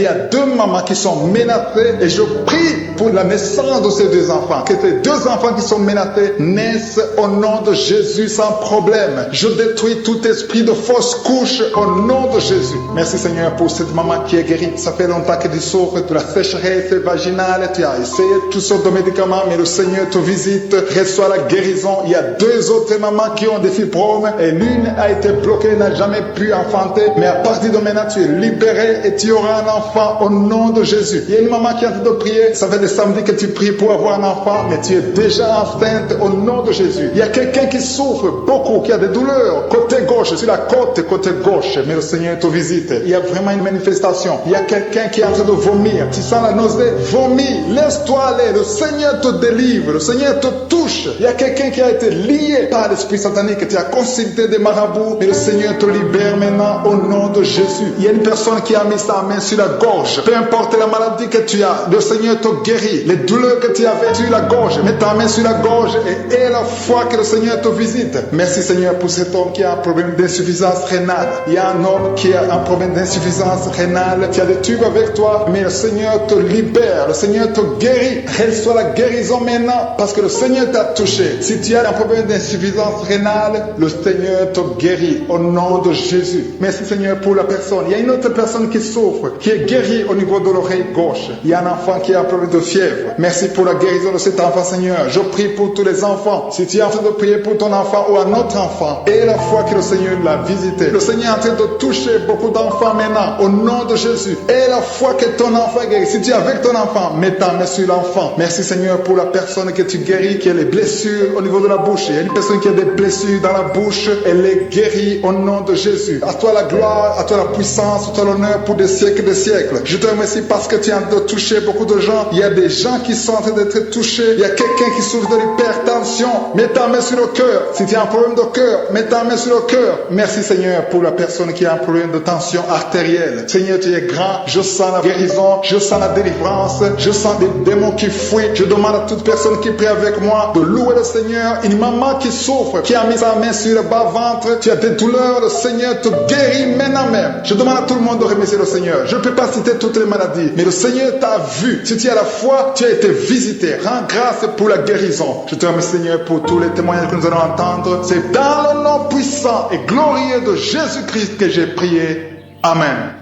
il y a deux mamans qui sont menacées. Et je prie pour la naissance de ces deux enfants. Que ces deux enfants qui sont menacés naissent au nom de Jésus sans problème. Je détruis tout esprit de fausse couche au nom de Jésus. Merci Seigneur pour cette maman qui est guérie. Ça fait longtemps que tu souffres de la sécheresse vaginale. Tu as essayé toutes sortes de médicaments, mais le Seigneur te visite. Reçois la guérison. Il y a deux autres mamans qui ont des fibromes et l'une a été bloquée, n'a jamais pu enfanter. Mais à partir de maintenant, tu es libéré et tu auras un enfant au nom de Jésus. Il y a une maman qui est en train de prier. Ça fait des samedis que tu pries pour avoir un enfant, mais tu es déjà enceinte au nom de Jésus. Il y a quelqu'un qui souffre beaucoup, qui a des douleurs côté gauche, sur la côté gauche, mais le Seigneur te visite. Il y a vraiment une manifestation. Il y a quelqu'un qui est en train de vomir. Tu sens la nausée, vomis, laisse-toi aller. Le Seigneur te délivre. Le Seigneur te touche. touche. Il y a quelqu'un qui a été lié par l'esprit satanique, tu as consulté des marabouts, mais le Seigneur te libère maintenant au nom de Jésus. Il y a une personne qui a mis sa main sur la gorge. Peu importe la maladie que tu as, le Seigneur te guérit. Les douleurs que tu avais sur la gorge, mets ta main sur la gorge et aie la foi que le Seigneur te visite. Merci Seigneur pour cet homme qui a un problème d'insuffisance rénale. Il y a un homme qui a un problème d'insuffisance rénale. Tu as des tubes avec toi, mais le Seigneur te libère. Le Seigneur te guérit. Reçois la guérison maintenant parce que le Seigneur t'a touché. Si tu as un problème d'insuffisance rénale, le Seigneur te guérit au nom de Jésus. Merci Seigneur pour la personne. Il y a une autre personne qui souffre, qui est guérie au niveau de l'oreille gauche. Il y a un enfant qui a un problème de fièvre. Merci pour la guérison de cet enfant Seigneur. Je prie pour tous les enfants. Si tu es en train de prier pour ton enfant ou un autre enfant, et la foi que le Seigneur l'a visité. Le Seigneur est en train de toucher beaucoup d'enfants maintenant au nom de Jésus. Et la foi que ton enfant est guéri. Si tu es avec ton enfant, mets ta main sur l'enfant. Merci Seigneur pour la personne que tu guéris, qui a les blessures au niveau de la bouche. Il y a une personne qui a des blessures dans la bouche. Elle est guérie au nom de Jésus. À toi la gloire, à toi la puissance, à toi l'honneur pour des siècles et des siècles. Je te remercie parce que tu es en train de toucher beaucoup de gens. Il y a des gens qui sont en train d'être touchés. Il y a quelqu'un qui souffre de l'hypertension. Mets ta main sur le cœur. Si tu as un problème de cœur, mets ta main sur le cœur. Merci Seigneur pour la personne qui a un problème de tension artérielle. Seigneur, tu es grand. Je sens la guérison. Je sens la délivrance. Je sens des démons qui fuient. Je demande à toute personne qui prie avec moi de louer le Seigneur. Une maman qui souffre, qui a mis sa main sur le bas-ventre. Tu as des douleurs. Le Seigneur te guérit maintenant même. Je demande à tout le monde de remercier le Seigneur. Je ne peux pas citer toutes les maladies, mais le Seigneur t'a vu. Si tu as la foi, tu as été visité. Rends grâce pour la guérison. Je te remercie Seigneur pour tous les témoignages que nous allons entendre. C'est dans le nom puissant et glorieux de Jésus-Christ que j'ai prié. Amen.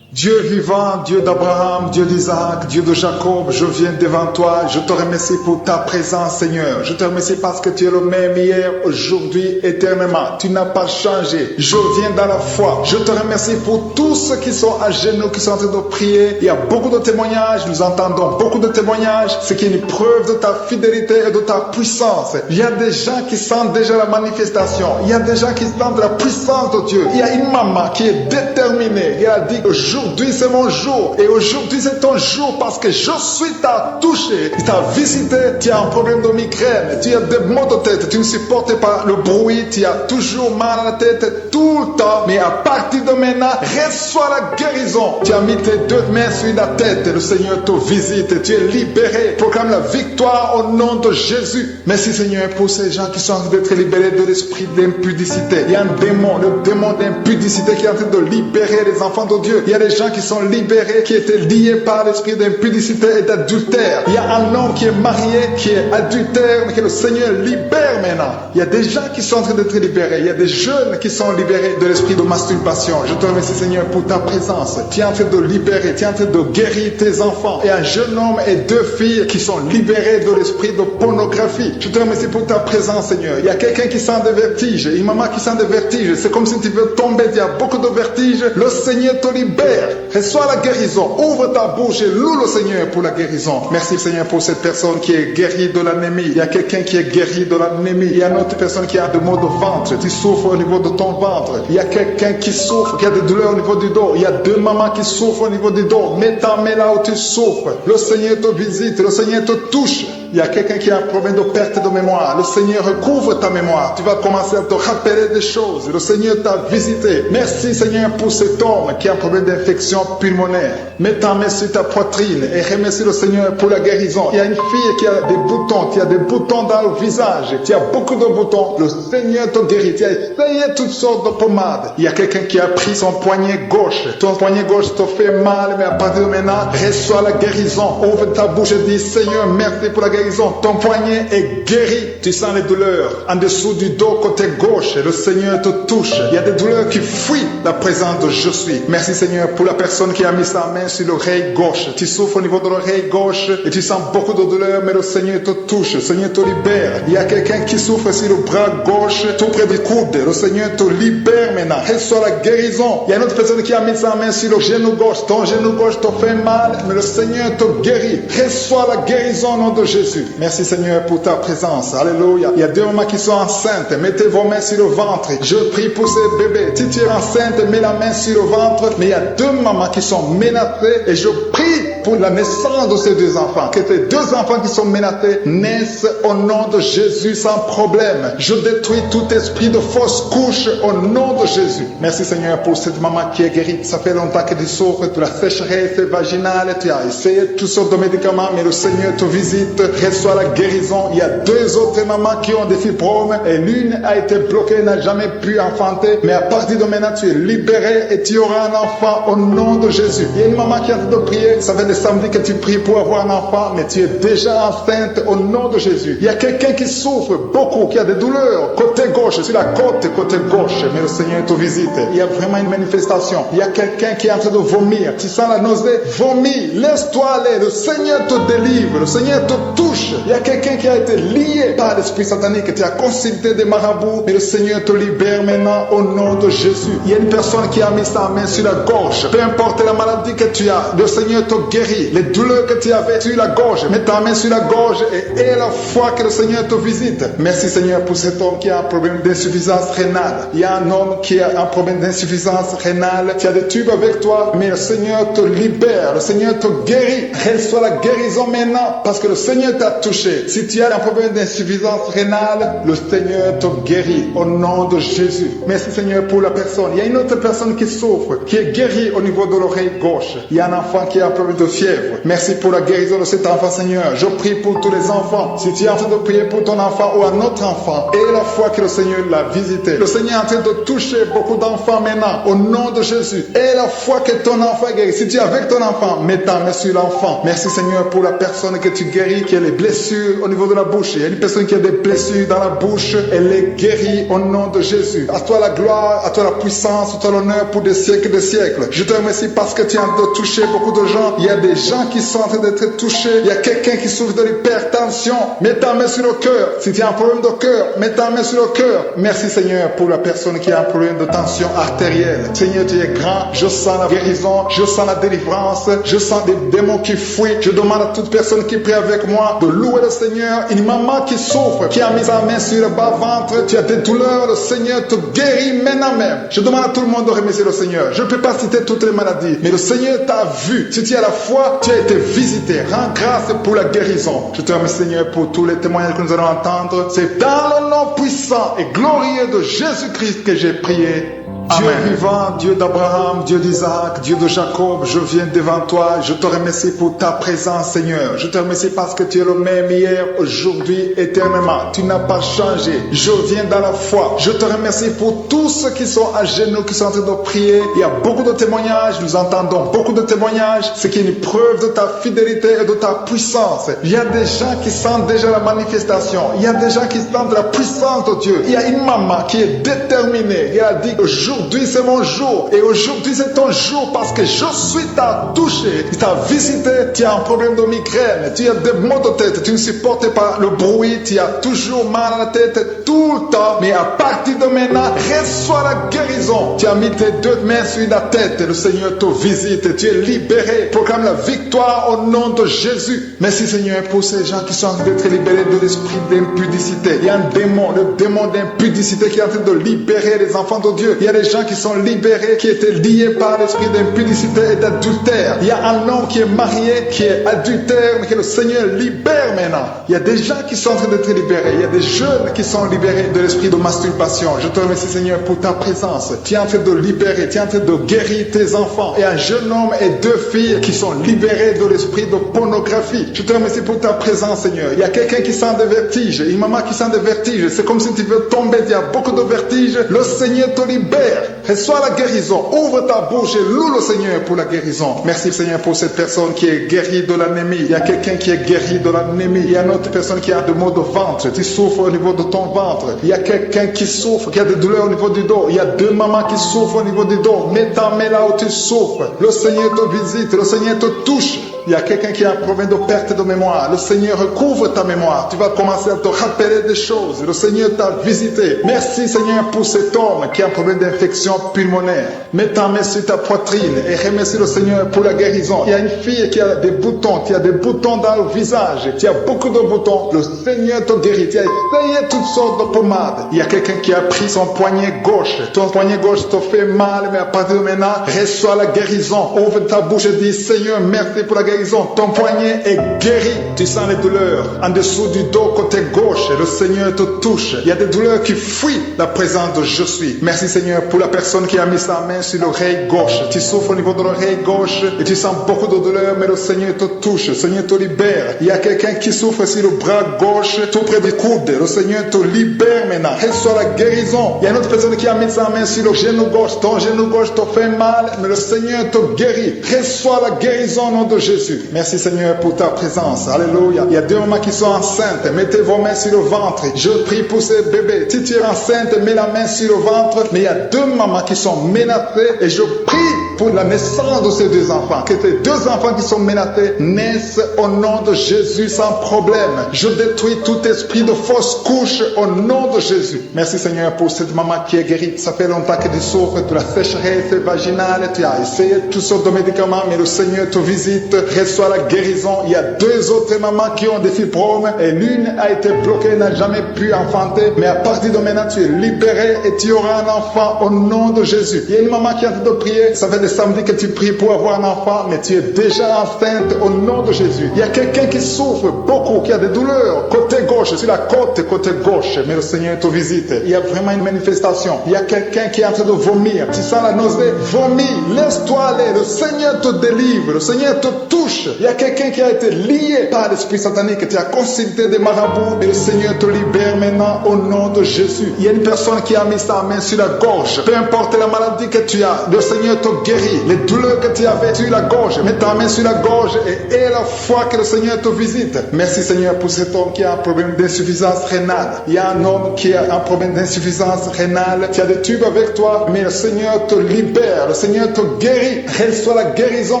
Dieu vivant, Dieu d'Abraham, Dieu d'Isaac, Dieu de Jacob, je viens devant toi, je te remercie pour ta présence Seigneur. Je te remercie parce que tu es le même hier, aujourd'hui, éternellement. Tu n'as pas changé. Je viens dans la foi. Je te remercie pour tous ceux qui sont à genoux, qui sont en train de prier. Il y a beaucoup de témoignages, nous entendons beaucoup de témoignages, ce qui est une preuve de ta fidélité et de ta puissance. Il y a des gens qui sentent déjà la manifestation. Il y a des gens qui sentent la puissance de Dieu. Il y a une maman qui est déterminée. Elle a dit aujourd'hui c'est mon jour et aujourd'hui c'est ton jour parce que je suis t'a touché, il t'a visité, tu as un problème de migraine, tu as des maux de tête, tu ne supportes pas le bruit, tu as toujours mal à la tête tout le temps, mais à partir de maintenant, reçois la guérison. Tu as mis tes deux mains sur la tête, le Seigneur te visite, tu es libéré, proclame la victoire au nom de Jésus. Merci Seigneur pour ces gens qui sont en train d'être libérés de l'esprit d'impudicité. Il y a un démon, le démon d'impudicité qui est en train de libérer les enfants de Dieu. Il y a des gens qui sont libérés, qui étaient liés par l'esprit d'impudicité et d'adultère. Il y a un homme qui est marié, qui est adultère, mais que le Seigneur libère maintenant. Il y a des gens qui sont en train d'être libérés. Il y a des jeunes qui sont libérés de l'esprit de masturbation. Je te remercie Seigneur pour ta présence. Tu es en train de libérer, tu es en train de guérir tes enfants. Et un jeune homme et deux filles qui sont libérés de l'esprit de pornographie. Je te remercie pour ta présence Seigneur. Il y a quelqu'un qui sent des vertiges, une maman qui sent des vertiges. C'est comme si tu veux tomber, il y a beaucoup de vertiges. Le Seigneur te libère. Reçois la guérison. Ouvre ta bouche et loue le Seigneur pour la guérison. Merci Seigneur pour cette personne qui est guérie de l'anémie. Il y a quelqu'un qui est guéri de l'anémie. Il y a une autre personne qui a des maux de ventre. Tu souffres au niveau de ton ventre. Il y a quelqu'un qui souffre, qui a des douleurs au niveau du dos. Il y a deux mamans qui souffrent au niveau du dos. Mets ta main là où tu souffres. Le Seigneur te visite. Le Seigneur te touche. Il y a quelqu'un qui a un problème de perte de mémoire. Le Seigneur recouvre ta mémoire. Tu vas commencer à te rappeler des choses. Le Seigneur t'a visité. Merci Seigneur pour cet homme qui a un problème d'infection pulmonaire. Mets ta main sur ta poitrine et remercie le Seigneur pour la guérison. Il y a une fille qui a des boutons. Tu as des boutons dans le visage. Tu as beaucoup de boutons. Le Seigneur te guérit. Tu as essayé toutes sortes de pommades. Il y a quelqu'un qui a pris son poignet gauche. Ton poignet gauche te fait mal, mais à partir de maintenant, reçois la guérison. Ouvre ta bouche et dis Seigneur, merci pour la guérison. Ton poignet est guéri. Tu sens les douleurs en dessous du dos côté gauche. Le Seigneur te touche. Il y a des douleurs qui fuient la présence de je suis. Merci Seigneur pour la personne qui a mis sa main sur l'oreille gauche. Tu souffres au niveau de l'oreille gauche et tu sens beaucoup de douleurs, mais le Seigneur te touche. Le Seigneur te libère. Il y a quelqu'un qui souffre sur le bras gauche, tout près du coude. Le Seigneur te libère maintenant. Reçois la guérison. Il y a une autre personne qui a mis sa main sur le genou gauche. Ton genou gauche te fait mal, mais le Seigneur te guérit. Reçois la guérison au nom de Jésus. Merci Seigneur pour ta présence. Alléluia. Il y a deux mamans qui sont enceintes. Mettez vos mains sur le ventre. Je prie pour ces bébés. Si tu es enceinte, mets la main sur le ventre. Mais il y a deux deux mamans qui sont menacées et je prie pour la naissance de ces deux enfants. Que ces deux enfants qui sont menacés naissent au nom de Jésus sans problème. Je détruis tout esprit de fausse couche au nom de Jésus. Merci Seigneur pour cette maman qui est guérie. Ça fait longtemps que tu souffres de la sécheresse vaginale. Tu as essayé toutes sortes de médicaments, mais le Seigneur te visite. Reçois la guérison. Il y a deux autres mamans qui ont des fibromes et l'une a été bloquée, n'a jamais pu enfanter. Mais à partir de maintenant, tu es libéré et tu auras un enfant au nom de Jésus. Il y a une maman qui est en train de prier. Ça fait des samedis que tu pries pour avoir un enfant, mais tu es déjà enceinte au nom de Jésus. Il y a quelqu'un qui souffre beaucoup, qui a des douleurs côté gauche, sur la côté gauche, mais le Seigneur te visite. Il y a vraiment une manifestation. Il y a quelqu'un qui est en train de vomir. Tu sens la nausée, vomis, laisse-toi aller. Le Seigneur te délivre, le Seigneur te touche. Il y a quelqu'un qui a été lié par l'esprit satanique. Tu as consulté des marabouts, mais le Seigneur te libère maintenant au nom de Jésus. Il y a une personne qui a mis sa main sur la gorge. Peu importe la maladie que tu as, le Seigneur te guérit. Les douleurs que tu avais sur la gorge, mets ta main sur la gorge et aie la foi que le Seigneur te visite. Merci Seigneur pour cet homme qui a un problème d'insuffisance rénale. Il y a un homme qui a un problème d'insuffisance rénale. Tu as des tubes avec toi, mais le Seigneur te libère. Le Seigneur te guérit. Reçois la guérison maintenant parce que le Seigneur t'a touché. Si tu as un problème d'insuffisance rénale, le Seigneur te guérit au nom de Jésus. Merci Seigneur pour la personne. Il y a une autre personne qui souffre, qui est guérie au niveau de l'oreille gauche. Il y a un enfant qui a un problème de fièvre. Merci pour la guérison de cet enfant Seigneur. Je prie pour tous les enfants. Si tu es en train de prier pour ton enfant ou un autre enfant, et la foi que le Seigneur l'a visité. Le Seigneur est en train de toucher beaucoup d'enfants maintenant au nom de Jésus. Et la foi que ton enfant est guéri. Si tu es avec ton enfant, mets ta main sur l'enfant. Merci Seigneur pour la personne que tu guéris, qui a les blessures au niveau de la bouche. Il y a une personne qui a des blessures dans la bouche. Elle est guérie au nom de Jésus. À toi la gloire, à toi la puissance, à toi l'honneur pour des siècles et des siècles. Je te remercie parce que tu es en train de toucher beaucoup de gens. Il y a des gens qui sont en train d'être touchés. Il y a quelqu'un qui souffre de l'hypertension. Mets ta main sur le cœur. Si tu as un problème de cœur, mets ta main sur le cœur. Merci Seigneur pour la personne qui a un problème de tension artérielle. Seigneur, tu es grand. Je sens la guérison. Je sens la délivrance. Je sens des démons qui fuient. Je demande à toute personne qui prie avec moi de louer le Seigneur. Une maman qui souffre, qui a mis sa main sur le bas-ventre. Tu as des douleurs. Le Seigneur te guérit maintenant même. Je demande à tout le monde de remercier le Seigneur. Je ne peux pas citer toutes les maladies, mais le Seigneur t'a vu. Si tu as la foi, tu as été visité. Rends grâce pour la guérison. Je te remercie Seigneur pour tous les témoignages que nous allons entendre. C'est dans le nom puissant et glorieux de Jésus-Christ que j'ai prié. Dieu vivant, Dieu d'Abraham, Dieu d'Isaac, Dieu de Jacob, je viens devant toi. Je te remercie pour ta présence, Seigneur. Je te remercie parce que tu es le même hier, aujourd'hui, éternellement. Tu n'as pas changé. Je viens dans la foi. Je te remercie pour tous ceux qui sont à genoux, qui sont en train de prier. Il y a beaucoup de témoignages. Nous entendons beaucoup de témoignages. Ce qui est une preuve de ta fidélité et de ta puissance. Il y a des gens qui sentent déjà la manifestation. Il y a des gens qui sentent la puissance de Dieu. Il y a une maman qui est déterminée. Elle a dit que aujourd'hui c'est mon jour et aujourd'hui c'est ton jour parce que je suis t'a touché, tu t'as visité, tu as un problème de migraine, tu as des maux de tête, tu ne supportes pas le bruit, tu as toujours mal à la tête tout le temps, mais à partir de maintenant, reçois la guérison. Tu as mis tes deux mains sur la tête, le Seigneur te visite, tu es libéré, proclame la victoire au nom de Jésus. Merci Seigneur pour ces gens qui sont en train d'être libérés de l'esprit d'impudicité. Il y a un démon, le démon d'impudicité qui est en train de libérer les enfants de Dieu. Il y a des gens qui sont libérés, qui étaient liés par l'esprit d'impudicité et d'adultère. Il y a un homme qui est marié, qui est adultère, mais que le Seigneur libère maintenant. Il y a des gens qui sont en train d'être libérés. Il y a des jeunes qui sont libérés de l'esprit de masturbation. Je te remercie Seigneur pour ta présence. Tu es en train de libérer, tu es en train de guérir tes enfants. Et un jeune homme et deux filles qui sont libérés de l'esprit de pornographie. Je te remercie pour ta présence Seigneur. Il y a quelqu'un qui sent des vertiges, une maman qui sent des vertiges. C'est comme si tu veux tomber, il y a beaucoup de vertiges. Le Seigneur te libère. Reçois la guérison. Ouvre ta bouche et loue le Seigneur pour la guérison. Merci Seigneur pour cette personne qui est guérie de l'anémie. Il y a quelqu'un qui est guéri de l'anémie. Il y a une autre personne qui a des maux de ventre. Tu souffres au niveau de ton ventre. Il y a quelqu'un qui souffre, qui a des douleurs au niveau du dos. Il y a deux mamans qui souffrent au niveau du dos. Mets ta main là où tu souffres. Le Seigneur te visite. Le Seigneur te touche. Il y a quelqu'un qui a un problème de perte de mémoire. Le Seigneur recouvre ta mémoire. Tu vas commencer à te rappeler des choses. Le Seigneur t'a visité. Merci Seigneur pour cet homme qui a un problème d'infirmité. infection pulmonaire. Mets ta main sur ta poitrine et remercie le Seigneur pour la guérison. Il y a une fille qui a des boutons, qui a des boutons dans le visage, qui a beaucoup de boutons. Le Seigneur te guérit. Tu as essayé toutes sortes de pommades. Il y a quelqu'un qui a pris son poignet gauche. Ton poignet gauche te fait mal, mais à partir de maintenant, reçois la guérison. Ouvre ta bouche et dis, Seigneur, merci pour la guérison. Ton poignet est guéri. Tu sens les douleurs en dessous du dos côté gauche. Le Seigneur te touche. Il y a des douleurs qui fuient la présence de je suis. Merci Seigneur pour la personne qui a mis sa main sur l'oreille gauche. Tu souffres au niveau de l'oreille gauche et tu sens beaucoup de douleur, mais le Seigneur te touche. Le Seigneur te libère. Il y a quelqu'un qui souffre sur le bras gauche, tout près du coude. Le Seigneur te libère maintenant. Reçois la guérison. Il y a une autre personne qui a mis sa main sur le genou gauche. Ton genou gauche te fait mal, mais le Seigneur te guérit. Reçois la guérison au nom de Jésus. Merci Seigneur pour ta présence. Alléluia. Il y a deux mamans qui sont enceintes. Mettez vos mains sur le ventre. Je prie pour ces bébés. Si tu es enceinte, mets la main sur le ventre. Mais il y a deux mamans qui sont menacées et je prie pour la naissance de ces deux enfants. Que ces deux enfants qui sont menacés naissent au nom de Jésus sans problème. Je détruis tout esprit de fausse couche au nom de Jésus. Merci Seigneur pour cette maman qui est guérie. Ça fait longtemps que tu souffres de la sécheresse vaginale. Tu as essayé toutes sortes de médicaments, mais le Seigneur te visite. Reçois la guérison. Il y a deux autres mamans qui ont des fibromes et l'une a été bloquée, n'a jamais pu enfanter. Mais à partir de maintenant, tu es libéré et tu auras un enfant au nom de Jésus. Il y a une maman qui a de prier. Ça fait des samedis que tu pries pour avoir un enfant, mais tu es déjà enceinte au nom de Jésus. Il y a quelqu'un qui souffre beaucoup, qui a des douleurs côté gauche, sur la côte côté gauche, mais le Seigneur te visite. Il y a vraiment une manifestation. Il y a quelqu'un qui est en train de vomir. Tu sens la nausée, vomis, laisse-toi aller. Le Seigneur te délivre, le Seigneur te touche. Il y a quelqu'un qui a été lié par l'esprit satanique, tu as consulté des marabouts et le Seigneur te libère maintenant au nom de Jésus. Il y a une personne qui a mis sa main sur la gorge. Peu importe la maladie que tu as, le Seigneur te guérit. Les douleurs que tu avais sur la gorge, mets ta main sur la gorge et aie la foi que le Seigneur te visite. Merci Seigneur pour cet homme qui a un problème d'insuffisance rénale. Il y a un homme qui a un problème d'insuffisance rénale. Tu as des tubes avec toi, mais le Seigneur te libère. Le Seigneur te guérit. Reçois la guérison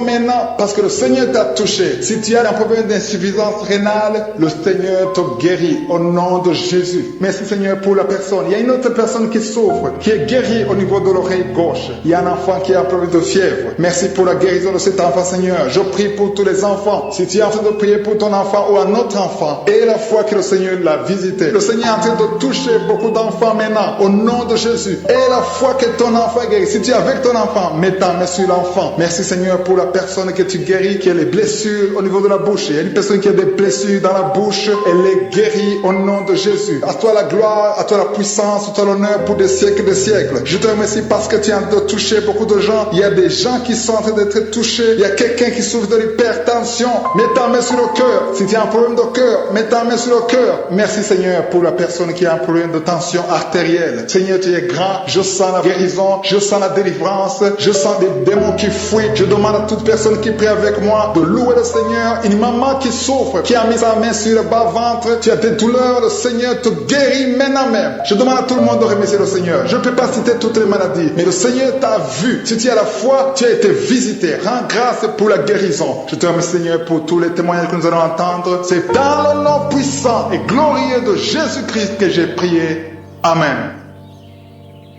maintenant parce que le Seigneur t'a touché. Si tu as un problème d'insuffisance rénale, le Seigneur te guérit au nom de Jésus. Merci Seigneur pour la personne. Il y a une autre personne qui souffre, qui est guérie au niveau de l'oreille gauche. Il y a un enfant qui a un problème de fièvre. Merci pour la guérison de cet enfant Seigneur. Je prie pour tous les enfants. Si tu es en train de prier pour ton enfant ou un autre enfant, et la foi que le Seigneur l'a visité. Le Seigneur est en train de toucher beaucoup d'enfants maintenant au nom de Jésus. Et la foi que ton enfant est guéri. Si tu es avec ton enfant, mets ta main sur l'enfant. Merci Seigneur pour la personne que tu guéris, qui a les blessures au niveau de la bouche. Il y a une personne qui a des blessures dans la bouche. Elle est guérie au nom de Jésus. À toi la gloire, à toi la puissance, à toi l'honneur pour des siècles et des siècles. Je te remercie parce que tu es en train de toucher beaucoup de gens. Il y a des gens qui sont en train d'être touchés. Il y a quelqu'un qui souffre de l'hypertension. Mets ta main sur le cœur. Si tu as un problème de cœur, mets ta main sur le cœur. Merci Seigneur pour la personne qui a un problème de tension artérielle. Seigneur, tu es grand. Je sens la guérison. Je sens la délivrance. Je sens des démons qui fuient. Je demande à toute personne qui prie avec moi de louer le Seigneur. Une maman qui souffre, qui a mis sa main sur le bas-ventre. Tu as des douleurs. Le Seigneur te guérit maintenant même. Je demande à tout le monde de remercier le Seigneur. Je ne peux pas citer toutes les maladies, mais le Seigneur t'a vu. Si tu as la foi, tu as été visité. Rends grâce pour la guérison. Je te remercie Seigneur pour tous les témoignages que nous allons entendre. C'est dans le nom puissant et glorieux de Jésus-Christ que j'ai prié. Amen.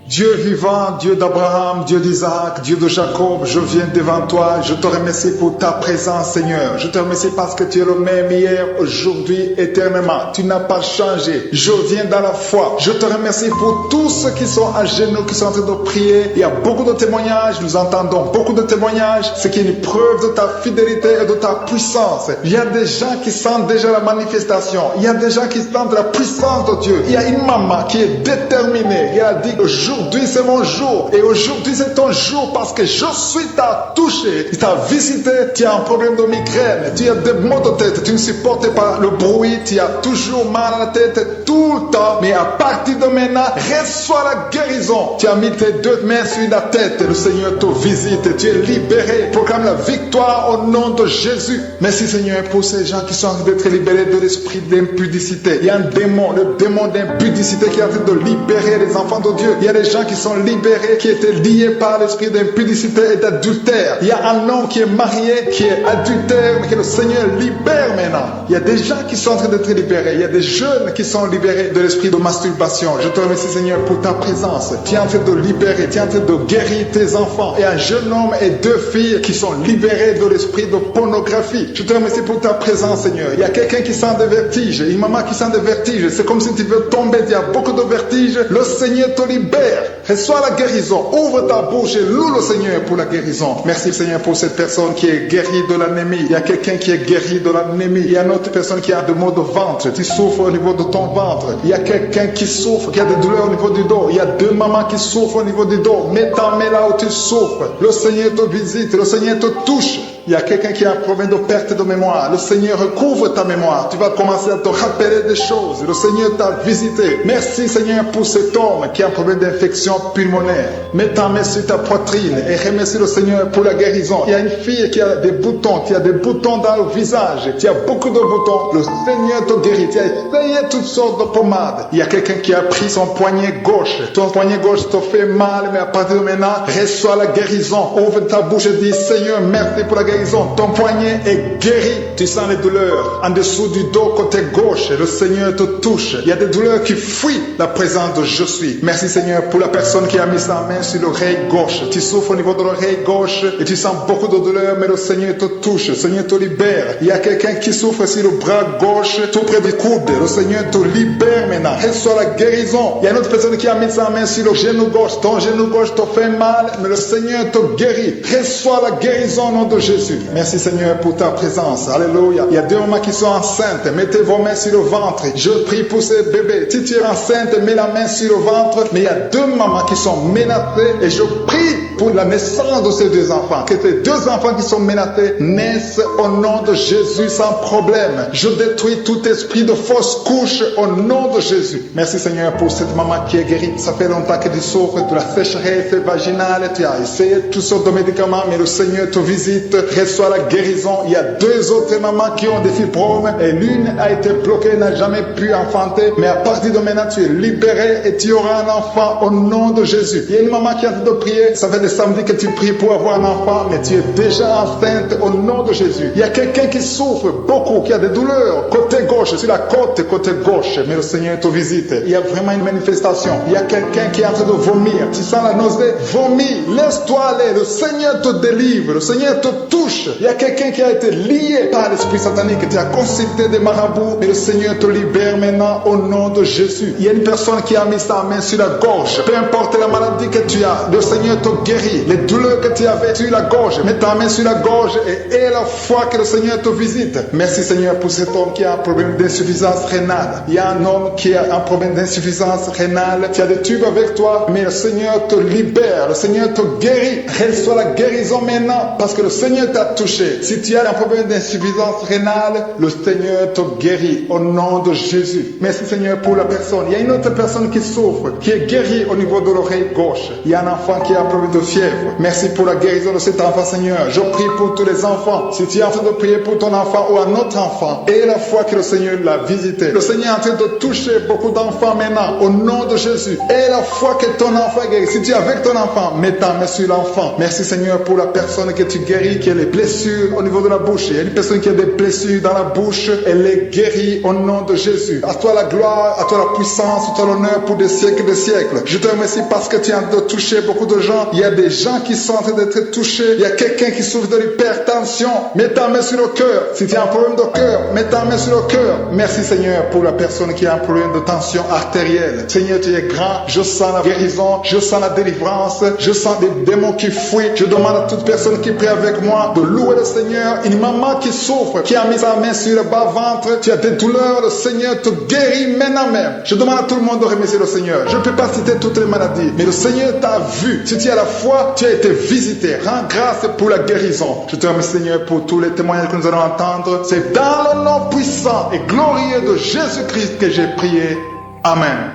Dieu vivant, Dieu d'Abraham, Dieu d'Isaac, Dieu de Jacob, je viens devant toi, je te remercie pour ta présence Seigneur. Je te remercie parce que tu es le même hier, aujourd'hui, éternellement. Tu n'as pas changé. Je viens dans la foi. Je te remercie pour tous ceux qui sont à genoux, qui sont en train de prier. Il y a beaucoup de témoignages, nous entendons beaucoup de témoignages, ce qui est une preuve de ta fidélité et de ta puissance. Il y a des gens qui sentent déjà la manifestation. Il y a des gens qui sentent la puissance de Dieu. Il y a une maman qui est déterminée. Elle a dit aujourd'hui c'est mon jour et aujourd'hui c'est ton jour parce que je suis t'a touché, il t'a visité, tu as un problème de migraine, tu as des maux de tête, tu ne supportes pas le bruit, tu as toujours mal à la tête tout le temps, mais à partir de maintenant, reçois la guérison. Tu as mis tes deux mains sur la tête, le Seigneur te visite, tu es libéré, proclame la victoire au nom de Jésus. Merci Seigneur pour ces gens qui sont en train d'être libérés de l'esprit d'impudicité. Il y a un démon, le démon d'impudicité qui est en train de libérer les enfants de Dieu. Il y a des des gens qui sont libérés, qui étaient liés par l'esprit d'impudicité et d'adultère. Il y a un homme qui est marié, qui est adultère, mais que le Seigneur libère maintenant. Il y a des gens qui sont en train d'être libérés. Il y a des jeunes qui sont libérés de l'esprit de masturbation. Je te remercie, Seigneur, pour ta présence. Tu es en train de libérer, tu es en train de guérir tes enfants. Et un jeune homme et 2 filles qui sont libérés de l'esprit de pornographie. Je te remercie pour ta présence, Seigneur. Il y a quelqu'un qui sent des vertiges, une maman qui sent des vertiges. C'est comme si tu veux tomber, il y a beaucoup de vertiges. Le Seigneur te libère. Reçois la guérison. Ouvre ta bouche et loue le Seigneur pour la guérison. Merci, Seigneur, pour cette personne qui est guérie de l'anémie. Il y a quelqu'un qui est guéri de l'anémie. Il y a une autre personne qui a des maux de ventre. Tu souffres au niveau de ton ventre. Il y a quelqu'un qui souffre, qui a des douleurs au niveau du dos. Il y a 2 mamans qui souffrent au niveau du dos. Mets ta main là où tu souffres. Le Seigneur te visite. Le Seigneur te touche. Il y a quelqu'un qui a un problème de perte de mémoire. Le Seigneur recouvre ta mémoire. Tu vas commencer à te rappeler des choses. Le Seigneur t'a visité. Merci, Seigneur, pour cet homme qui a un problème d'infection pulmonaire. Mets ta main sur ta poitrine et remercie le Seigneur pour la guérison. Il y a une fille qui a des boutons, qui a des boutons dans le visage. Tu as beaucoup de boutons. Le Seigneur te guérit. Tu as essayé toutes sortes de pommades. Il y a quelqu'un qui a pris son poignet gauche. Ton poignet gauche te fait mal, mais à partir de maintenant, reçois la guérison. Ouvre ta bouche et dis, Seigneur, merci pour la guérison. Ton poignet est guéri. Tu sens les douleurs en dessous du dos côté gauche. Le Seigneur te touche. Il y a des douleurs qui fuient la présence de je suis. Merci, Seigneur, pour la personne qui a mis sa main sur l'oreille gauche. Tu souffres au niveau de l'oreille gauche et tu sens beaucoup de douleurs, mais le Seigneur te touche. Le Seigneur te libère. Il y a quelqu'un qui souffre sur le bras gauche, tout près du coude. Le Seigneur te libère maintenant. Reçois la guérison. Il y a une autre personne qui a mis sa main sur le genou gauche. Ton genou gauche te fait mal, mais le Seigneur te guérit. Reçois la guérison au nom de Jésus. Merci, Seigneur, pour ta présence. Alléluia. Il y a 2 mamans qui sont enceintes. Mettez vos mains sur le ventre. Je prie pour ces bébés. Si tu es enceinte, mets la main sur le ventre. Mais il y a 2 mamans qui sont menacées. Et je prie pour la naissance de ces 2 enfants. Que ces 2 enfants qui sont menacés naissent au nom de Jésus sans problème. Je détruis tout esprit de fausse couche au nom de Jésus. Merci, Seigneur, pour cette maman qui est guérie. Ça fait longtemps que tu souffres de la sécheresse vaginale. Tu as essayé toutes sortes de médicaments, mais le Seigneur te visite. Reçois la guérison. Il y a 2 autres mamans qui ont des fibromes et l'une a été bloquée, n'a jamais pu enfanter. Mais à partir de maintenant, tu es libéré et tu auras un enfant au nom de Jésus. Il y a une maman qui a de prier. Ça fait des samedis que tu pries pour avoir un enfant, mais tu es déjà enceinte au nom de Jésus. Il y a quelqu'un qui souffre beaucoup, qui a des douleurs côté gauche, sur la côte côté gauche, mais le Seigneur te visite. Il y a vraiment une manifestation. Il y a quelqu'un qui est en train de vomir. Tu sens la nausée? Vomis. Laisse-toi aller. Le Seigneur te délivre. Le Seigneur te touche. Il y a quelqu'un qui a été lié par l'esprit satanique. Tu as consulté des marabouts, mais le Seigneur te libère maintenant au nom de Jésus. Il y a une personne qui a mis sa main sur la gorge. Peu importe la maladie que tu as, le Seigneur te guérit. Les douleurs que tu avais sur la gorge, mets ta main sur la gorge et aie la foi que le Seigneur te visite. Merci, Seigneur, pour cet homme qui a un problème d'insuffisance rénale. Il y a un homme qui a un problème d'insuffisance rénale. Tu as des tubes avec toi, mais le Seigneur te libère. Le Seigneur te guérit. Reçois la guérison maintenant parce que le Seigneur t'a touché. Si tu as un problème d'insuffisance rénale, le Seigneur te guérit au nom de Jésus. Merci, Seigneur, pour la personne. Il y a une autre personne qui souffre, qui est guérie au niveau de l'oreille gauche. Il y a un enfant qui a un problème de fièvre. Merci pour la guérison de cet enfant, Seigneur. Je prie pour tous les enfants. Si tu es en train de prier pour ton enfant ou un autre enfant, et la foi que le Seigneur l'a visité. Le Seigneur est en train de toucher beaucoup d'enfants maintenant au nom de Jésus. Et la foi que ton enfant est guéri. Si tu es avec ton enfant, mets ta main sur l'enfant. Merci, Seigneur, pour la personne que tu guéris, qui a les blessures au niveau de la bouche. Il y a une personne qui a des blessures dans la bouche. Elle est guérie au nom de Jésus. À toi la gloire, à toi la puissance, à toi l'honneur pour des siècles et des siècles. Je te remercie parce que tu es en train de toucher beaucoup de gens. Il y a des gens qui sont en train d'être touchés. Il y a quelqu'un qui souffre de l'hypertension. Mets ta main sur le cœur. Si tu as un problème de cœur, mets ta main sur le cœur. Merci, Seigneur, pour la personne qui a un problème de tension artérielle. Seigneur, tu es grand. Je sens la guérison. Je sens la délivrance. Je sens des démons qui fuient. Je demande à toute personne qui prie avec moi de louer le Seigneur. Une maman qui souffre, qui a mis sa main sur le bas-ventre. Tu as des douleurs. Le Seigneur te guérit maintenant même. Je demande à tout le monde de remercier le Seigneur. Je ne peux pas citer toutes les maladies, mais le Seigneur t'a vu. Si tu as la foi, tu as été visité. Rends grâce pour la guérison. Je te remercie, Seigneur, pour tous les témoignages que nous allons entendre. C'est dans le nom puissant et glorieux de Jésus-Christ que j'ai prié. Amen.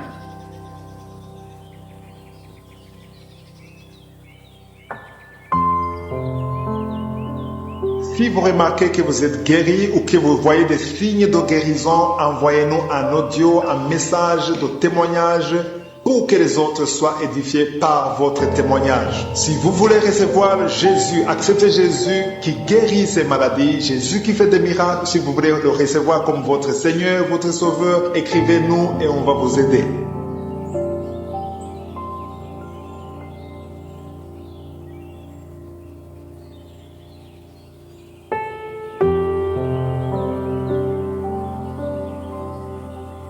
Si vous remarquez que vous êtes guéri ou que vous voyez des signes de guérison, envoyez-nous un audio, un message de témoignage pour que les autres soient édifiés par votre témoignage. Si vous voulez recevoir Jésus, accepter Jésus qui guérit ces maladies, Jésus qui fait des miracles, si vous voulez le recevoir comme votre Seigneur, votre Sauveur, écrivez-nous et on va vous aider.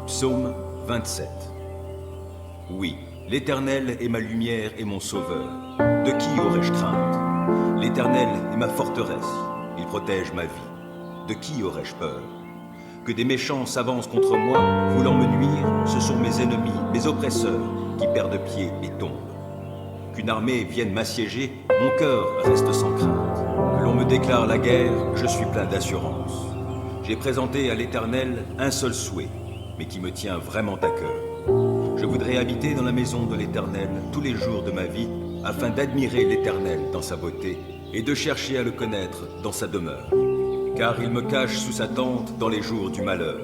Psaume 27. Oui, l'Éternel est ma lumière et mon sauveur. De qui aurais-je crainte? L'Éternel est ma forteresse, il protège ma vie. De qui aurais-je peur? Que des méchants s'avancent contre moi, voulant me nuire, ce sont mes ennemis, mes oppresseurs, qui perdent pied et tombent. Qu'une armée vienne m'assiéger, mon cœur reste sans crainte. Que l'on me déclare la guerre, je suis plein d'assurance. J'ai présenté à l'Éternel un seul souhait, mais qui me tient vraiment à cœur. Je voudrais habiter dans la maison de l'Éternel tous les jours de ma vie, afin d'admirer l'Éternel dans sa beauté et de chercher à le connaître dans sa demeure. Car il me cache sous sa tente dans les jours du malheur.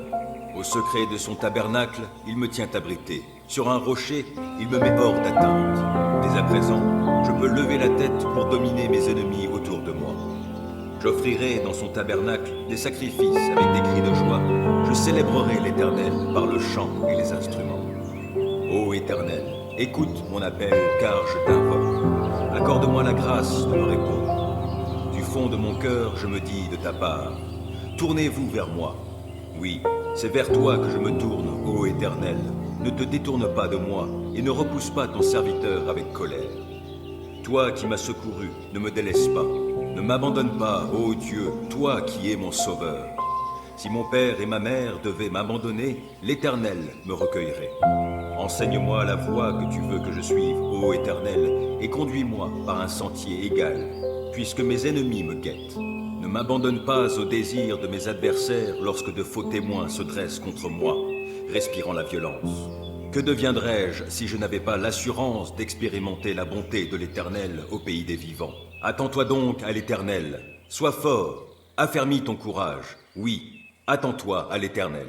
Au secret de son tabernacle, il me tient abrité. Sur un rocher, il me met hors d'atteinte. Dès à présent, je peux lever la tête pour dominer mes ennemis autour de moi. J'offrirai dans son tabernacle des sacrifices avec des cris de joie. Je célébrerai l'Éternel par le chant et les instruments. Ô Éternel, écoute mon appel car je t'invoque. Accorde-moi la grâce de me répondre. Du fond de mon cœur, je me dis de ta part. Tournez-vous vers moi. Oui, c'est vers toi que je me tourne, ô Éternel. Ne te détourne pas de moi et ne repousse pas ton serviteur avec colère. Toi qui m'as secouru, ne me délaisse pas. Ne m'abandonne pas, ô Dieu, toi qui es mon sauveur. Si mon père et ma mère devaient m'abandonner, l'Éternel me recueillerait. Enseigne-moi la voie que tu veux que je suive, ô Éternel, et conduis-moi par un sentier égal, puisque mes ennemis me guettent. Ne m'abandonne pas au désir de mes adversaires lorsque de faux témoins se dressent contre moi, respirant la violence. Que deviendrais-je si je n'avais pas l'assurance d'expérimenter la bonté de l'Éternel au pays des vivants? Attends-toi donc à l'Éternel. Sois fort, affermis ton courage. Oui, attends-toi à l'Éternel.